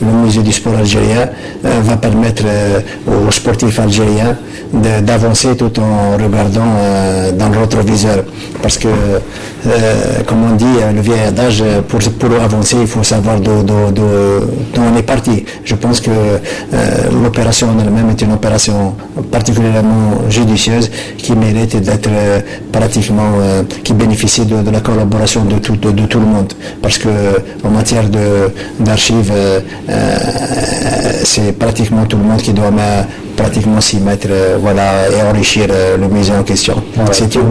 le musée du sport algérien va permettre aux sportifs algériens d'avancer tout en regardant dans le rétroviseur. Parce que, comme on dit, le vieil adage, pour avancer, il faut savoir d'où on est parti. Je pense que l'opération en elle-même est une opération particulièrement judicieuse qui mérite d'être pratiquement, qui bénéficie de la collaboration de tout le monde. Parce que en matière d'archives, c'est pratiquement tout le monde qui doit pratiquement s'y mettre et enrichir le musée en question. Ouais, c'est une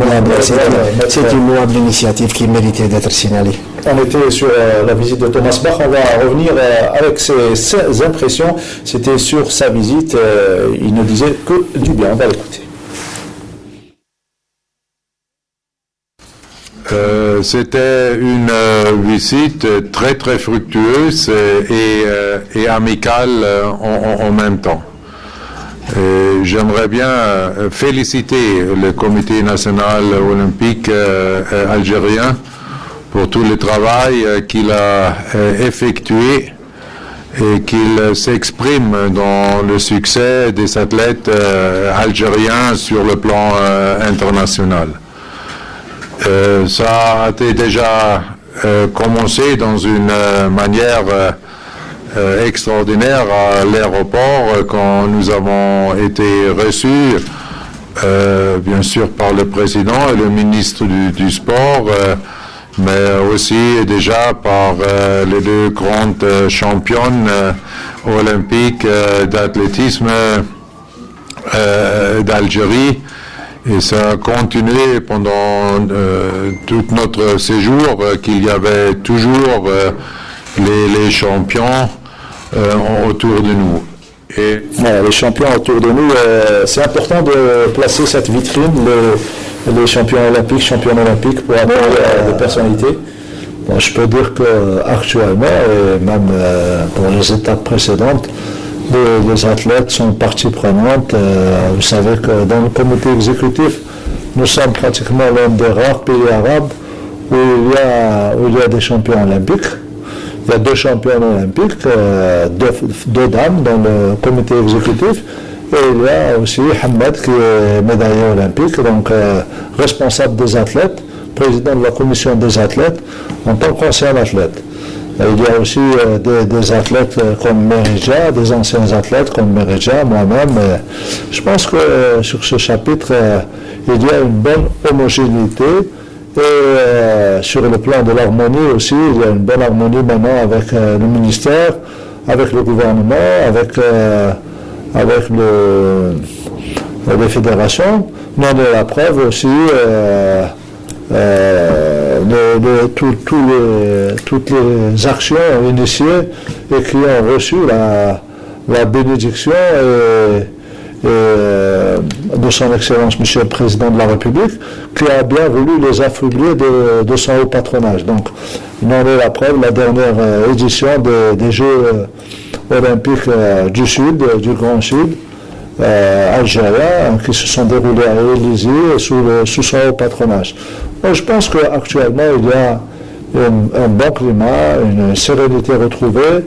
louable initiative qui méritait d'être signalée. On était sur la visite de Thomas Bach, on va revenir avec ses impressions. C'était sur sa visite, il ne disait que du bien, on va l'écouter. C'était une visite très très fructueuse et amicale en même temps. J'aimerais bien féliciter le Comité national olympique algérien pour tout le travail qu'il a effectué et qu'il s'exprime dans le succès des athlètes algériens sur le plan international. Ça a été déjà commencé dans une manière extraordinaire à l'aéroport quand nous avons été reçus, bien sûr par le président et le ministre du Sport, mais aussi déjà par les deux grandes championnes olympiques d'athlétisme d'Algérie. Et ça a continué pendant tout notre séjour, qu'il y avait toujours les champions autour de nous. Et les champions autour de nous, c'est important de placer cette vitrine, les champions olympiques, championnes olympiques, pour appeler des personnalités. Bon, je peux dire qu'actuellement, et même pour les étapes précédentes, les athlètes sont partie prenante. Vous savez que dans le comité exécutif, nous sommes pratiquement l'un des rares pays arabes où il y a des champions olympiques. Il y a 2 championnes olympiques, 2 dames dans le comité exécutif, et il y a aussi Hamad qui est médaillé olympique, donc responsable des athlètes, président de la commission des athlètes en tant qu'ancien athlète. Il y a aussi des athlètes comme Merija, des anciens athlètes comme Merija, moi-même. Je pense que sur ce chapitre, il y a une bonne homogénéité. Et sur le plan de l'harmonie aussi, il y a une bonne harmonie maintenant avec le ministère, avec le gouvernement, avec les fédérations. Nous en est la preuve aussi toutes les actions initiées et qui ont reçu la bénédiction de son Excellence Monsieur le Président de la République, qui a bien voulu les affublier de son haut patronage. Donc, il en est la preuve, la dernière édition des Jeux olympiques du Sud, du Grand Sud, algérien, qui se sont déroulés à Élysée sous son haut patronage. Donc, je pense qu'actuellement, il y a un bon climat, une sérénité retrouvée.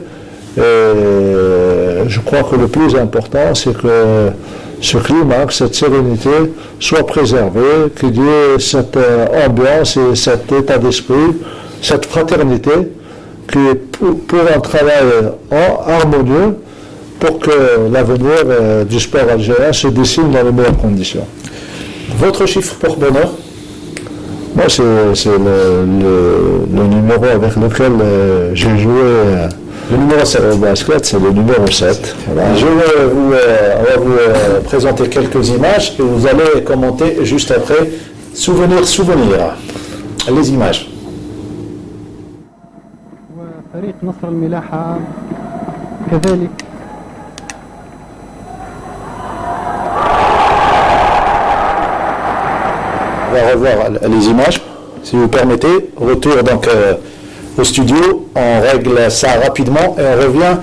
Et je crois que le plus important, c'est que ce climat, que cette sérénité soit préservée, qu'il y ait cette ambiance et cet état d'esprit, cette fraternité, qui est pour un travail harmonieux pour que l'avenir du sport algérien se dessine dans les meilleures conditions. Votre chiffre porte-bonheur? Moi, c'est le numéro avec lequel j'ai joué. Le numéro 7 au basket, c'est le numéro 7. Voilà. On va vous présenter quelques images et vous allez commenter juste après. Souvenir. Les images. فريق نصر الملاحة كذلك On va revoir les images, si vous permettez. Retour donc au studio, on règle ça rapidement et on revient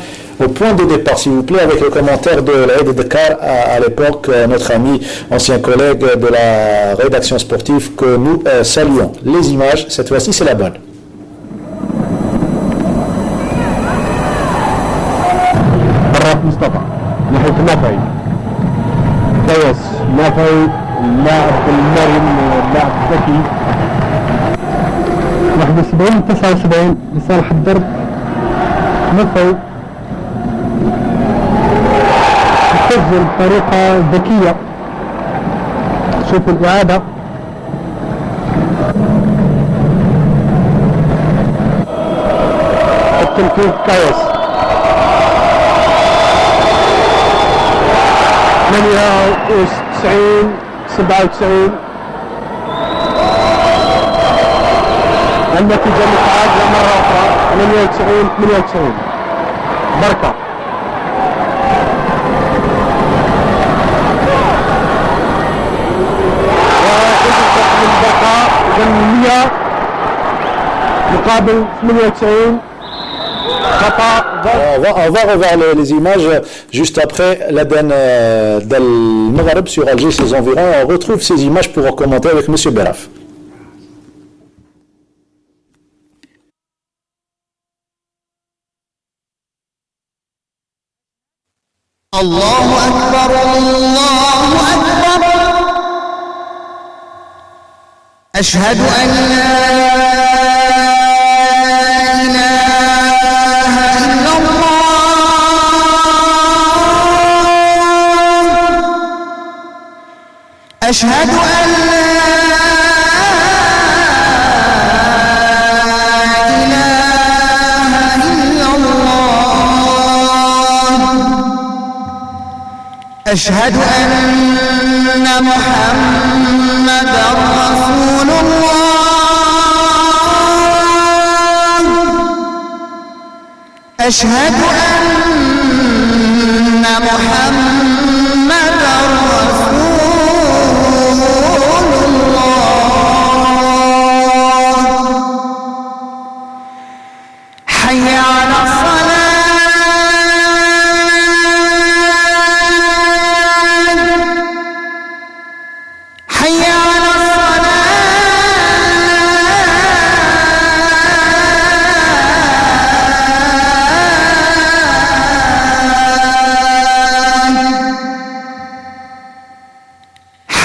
au point de départ, s'il vous plaît, avec le commentaire de l'Aïd Dakar à l'époque, notre ami, ancien collègue de la rédaction sportive que nous saluons. Les images, cette fois-ci, c'est la bonne. مصطفى ناحية نافعي كويس نافعي اللاعب المرن اللاعب الذكي 71 79 لصالح الدرب نافعي يسجل بطريقة ذكية. شوف الإعادة التنفيذ كويس 98 97 النتيجة متعادلة مرة أخرى 98 98 بركة ويجب من بركة إذا 100 مقابل 98. On va revoir les images juste après l'Aden d'Al Maghreb sur Alger, ses environs. On retrouve ces images pour commenter avec M. Beraf. Allahu Akbar, Allahu Akbar. Ashhadu an la ilaha illallah. أشهد أن لا إله إلا الله أشهد أن محمدا رسول الله أشهد أن محمدا رسول الله حي على الصلاة حي على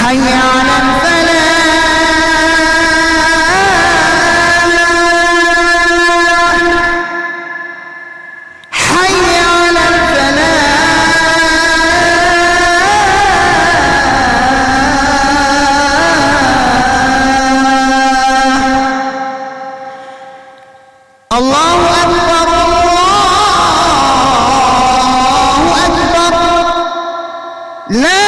حي على الفلاح حي على الفلاح الله أكبر الله أكبر لا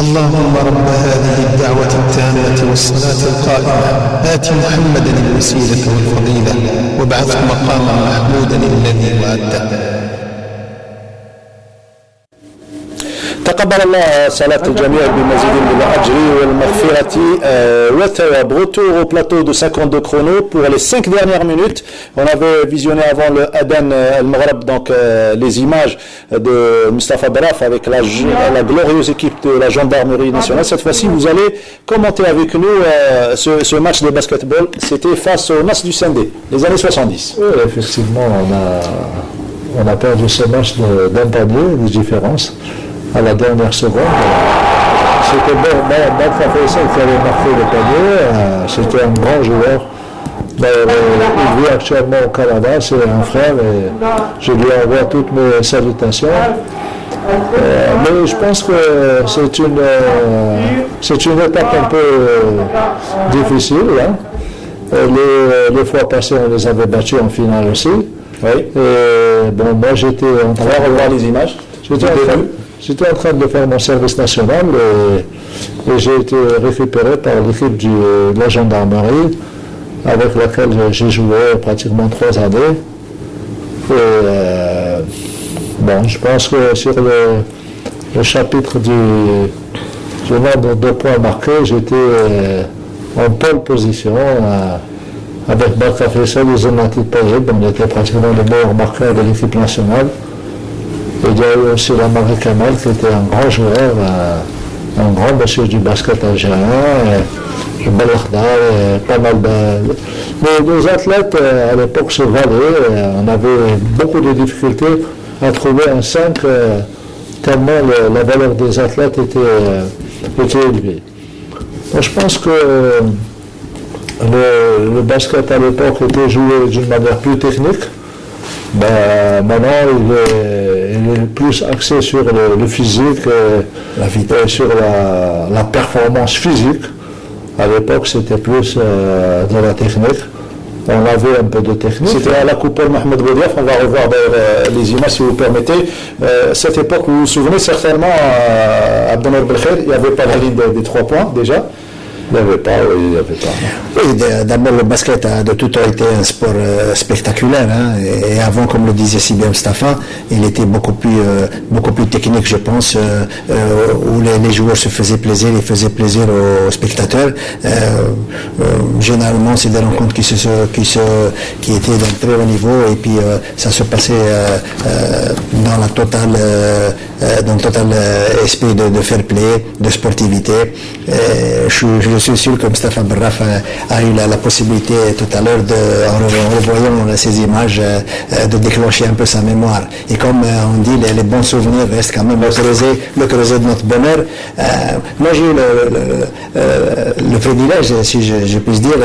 اللهم رب هذه الدعوة التامة والصلاة القائمة آت محمدا الوسيلة والفضيلة وابعثه مقاما محمودا الذي وعدته. تقبل الله صلاة الجميع بمزيد من الأجر والمغفرة والثواب. Retour au plateau de 52 chronos pour les 5 dernières minutes. On avait visionné avant le Aden Al-Maghreb, donc les images de Mustapha Barraf avec la glorieuse équipe de la gendarmerie nationale. Cette fois-ci, vous allez commenter avec nous ce match de basketball. C'était face au Nas du Sendé, les années 70. Oui, effectivement, on a perdu ce match d'un panier de différence à la dernière seconde. C'était Barfa Faisal qui avait marqué le panier. C'était un grand joueur. Il vit actuellement au Canada, c'est un frère et je lui envoie toutes mes salutations. Mais je pense que c'est une étape un peu difficile. Hein. Les fois passées, on les avait battus en finale aussi. Oui. Et bon, moi j'étais en train de revoir les images. J'étais en train de faire mon service national et j'ai été récupéré par l'équipe de la gendarmerie avec laquelle j'ai joué pratiquement 3 années. Et bon, je pense que sur le chapitre du nombre de points marqués, j'étais en pole position avec Barka Faisal et Zonati Payeb. On était pratiquement les meilleurs marqueurs de l'équipe nationale. Il y a eu aussi Lamari Kamal qui était un grand joueur, un grand monsieur du basket algérien, Belakhdar, pas mal de... Les athlètes à l'époque se valaient, on avait beaucoup de difficultés à trouver un 5 tellement la valeur des athlètes était élevée. Donc, je pense que le basket à l'époque était joué d'une manière plus technique. Ben, maintenant, il est plus axé sur le physique, sur la performance physique. À l'époque, c'était plus de la technique. On avait un peu de technique. C'était à la coupole Mohamed Boudiaf. On va revoir les images si vous permettez. Cette époque, vous vous souvenez certainement à Abdelnour Belkhair, il n'y avait pas la ligne des 3 points déjà. Il n'y avait pas, oui, il n'y avait pas. Oui, d'abord le basket a de tout temps été un sport spectaculaire. Hein, et avant, comme le disait si bien Mustapha, il était beaucoup plus technique, je pense, où les joueurs se faisaient plaisir, ils faisaient plaisir aux spectateurs. Généralement, c'est des rencontres qui étaient d'un très haut niveau et puis ça se passait dans le total esprit de fair play, de sportivité. Je suis sûr que Mustapha Barraf a eu la possibilité tout à l'heure, en revoyant ces images, de déclencher un peu sa mémoire. Et comme on dit, les bons souvenirs restent quand même le creuset de notre bonheur. Moi, j'ai eu le privilège, si je puis dire,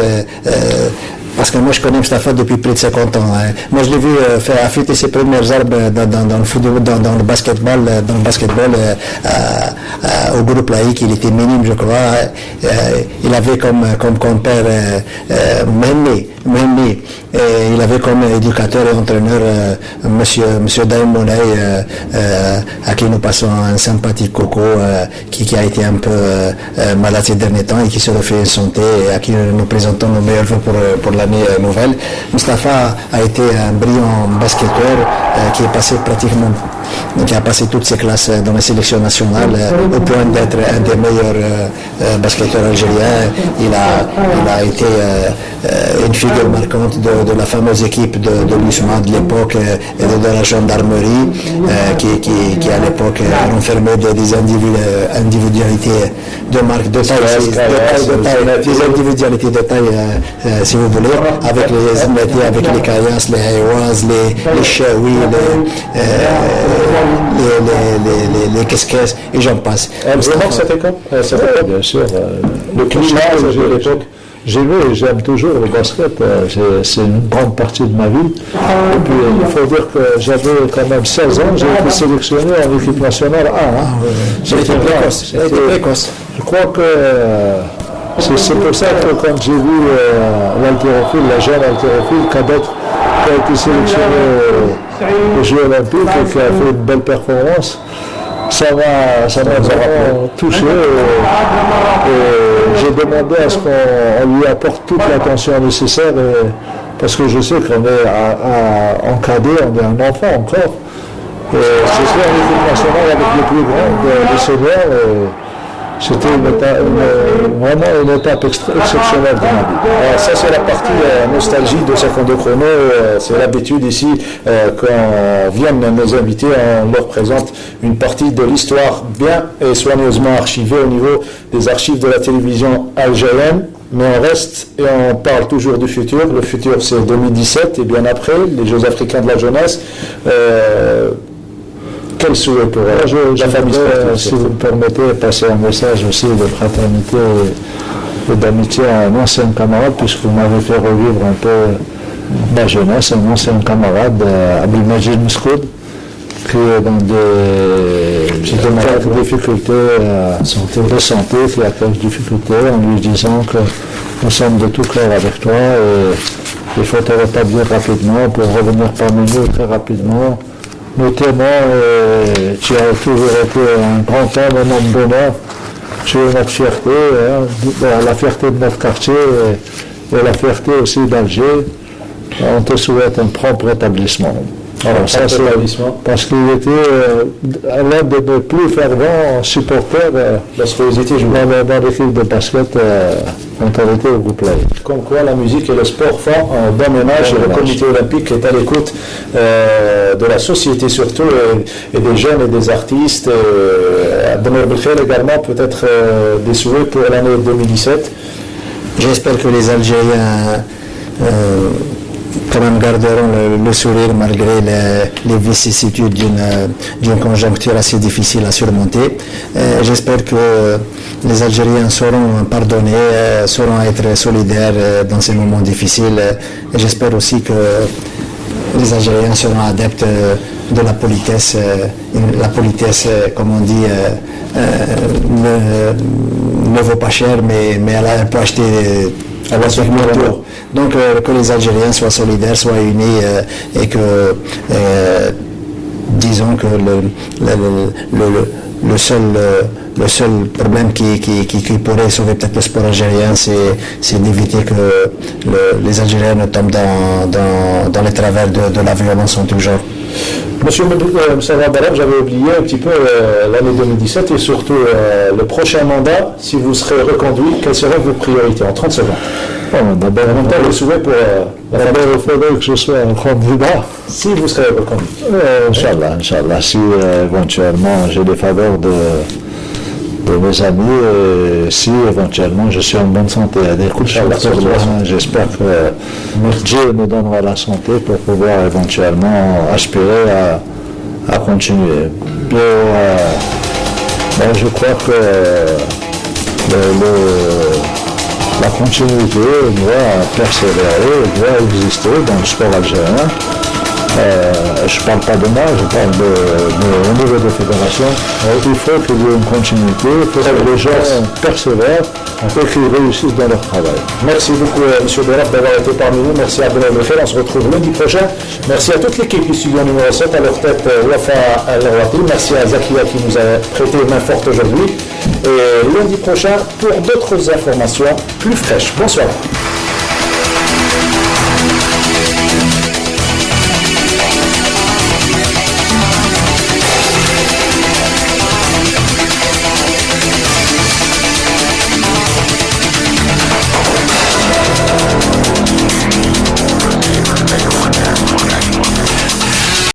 parce que moi je connais Mustafa depuis plus de 50 ans. Hein. Moi je l'ai vu faire affûter ses premières arbres dans le football, dans le basketball, au groupe laïque. Il était minime, je crois. Il avait comme compère Menni. Il avait comme éducateur et entraîneur Monsieur Daïm Moulay, à qui nous passons un sympathique coco qui a été un peu malade ces derniers temps et qui se refait une santé et à qui nous présentons nos meilleurs vœux pour l'année nouvelle. Mustafa a été un brillant basketteur qui a passé toutes ses classes dans la sélection nationale au point d'être un des meilleurs basketteurs algériens. Il a été une figure marquante de la fameuse équipe de l'USMA de l'époque et de la gendarmerie qui à l'époque renfermait des individualités de marque de taille, des individualités de taille si vous voulez, avec les Kayas, les Haïwaz, les Chaoui, les Keskes et j'en passe. Vraiment cette époque, bien sûr. le climat de l'époque. J'ai vu et j'aime toujours le basket, c'est une grande partie de ma vie. Et puis il faut dire que j'avais quand même 16 ans, j'ai été sélectionné en équipe nationale A. J'ai été précoce. Je crois que c'est pour ça que quand j'ai vu la jeune haltérophile cadette qui a été sélectionnée aux Jeux Olympiques et qui a fait une belle performance, ça m'a vraiment touché et j'ai demandé à ce qu'on lui apporte toute l'attention nécessaire parce que je sais qu'on est en cadet, on est un enfant encore. Et c'est fait en équipe nationale avec les plus grands des seniors. C'était vraiment une étape exceptionnelle dans ma vie. Ça c'est la partie nostalgie de 52 chrono. C'est l'habitude ici quand viennent nos invités, on leur présente une partie de l'histoire bien et soigneusement archivée au niveau des archives de la télévision algérienne. Mais on reste et on parle toujours du futur. Le futur c'est 2017 et bien après les Jeux africains de la jeunesse. Quel souhait pour la famille sportive? Si vous me permettez, passer un message aussi de fraternité et d'amitié à un ancien camarade, puisque vous m'avez fait revivre un peu ma jeunesse, un ancien camarade, Abdelmajid Mouskoud, qui est dans quelques difficultés de santé, qui a quelques difficultés, en lui disant que nous sommes de tout cœur avec toi et il faut te rétablir rapidement pour revenir parmi nous très rapidement. Nous t'aimons et tu as toujours été un grand homme, un homme d'honneur. Tu es notre fierté, la fierté de notre quartier et la fierté aussi d'Alger. On te souhaite un propre rétablissement. Alors, ça, c'est parce qu'il était l'un de nos plus fervents supporters lorsque vous étiez dans l'équipe de basket quand on était au groupe là. Comme quoi la musique et le sport font un bon ménage et le comité olympique est à l'écoute de la société surtout et des jeunes et des artistes. Abdelmajid Belkhair également peut-être des souhaits pour l'année 2017. J'espère que les Algériens quand même garderont le sourire malgré les vicissitudes d'une conjoncture assez difficile à surmonter. J'espère que les Algériens sauront pardonner, sauront être solidaires dans ces moments difficiles. Et j'espère aussi que les Algériens seront adeptes de la politesse. La politesse, comme on dit, ne vaut pas cher, mais elle peut acheter à la tour. Donc que les Algériens soient solidaires, soient unis et que disons que le seul problème qui pourrait sauver peut-être le sport algérien, c'est d'éviter que les Algériens ne tombent dans les travers de la violence en tout genre. Monsieur Moussa Barab, j'avais oublié un petit peu l'année 2017 et surtout le prochain mandat, si vous serez reconduit, quelles seraient vos priorités en 30 secondes? D'abord, en même temps, le souhait pour d'abord, il faudrait que je sois un candidat. Si vous serez reconduit. Inch'Allah, si éventuellement j'ai des faveurs de mes amis, et si éventuellement je suis en bonne santé. J'espère que Dieu me donnera la santé pour pouvoir éventuellement aspirer à continuer. Je crois que la continuité doit persévérer, doit exister dans le sport algérien. Je ne parle pas de moi, je parle au niveau des fédérations. Il faut qu'il y ait une continuité, il faut que les gens persévèrent et qu'ils réussissent dans leur travail. Merci beaucoup, M. Beraf, d'avoir été parmi nous. Merci à Abdellah Befel. On se retrouve lundi prochain. Merci à toute l'équipe du studio numéro 7, à leur tête Wafa Al-Rawati. Merci à Zakia qui nous a prêté main forte aujourd'hui. Et lundi prochain pour d'autres informations plus fraîches. Bonsoir.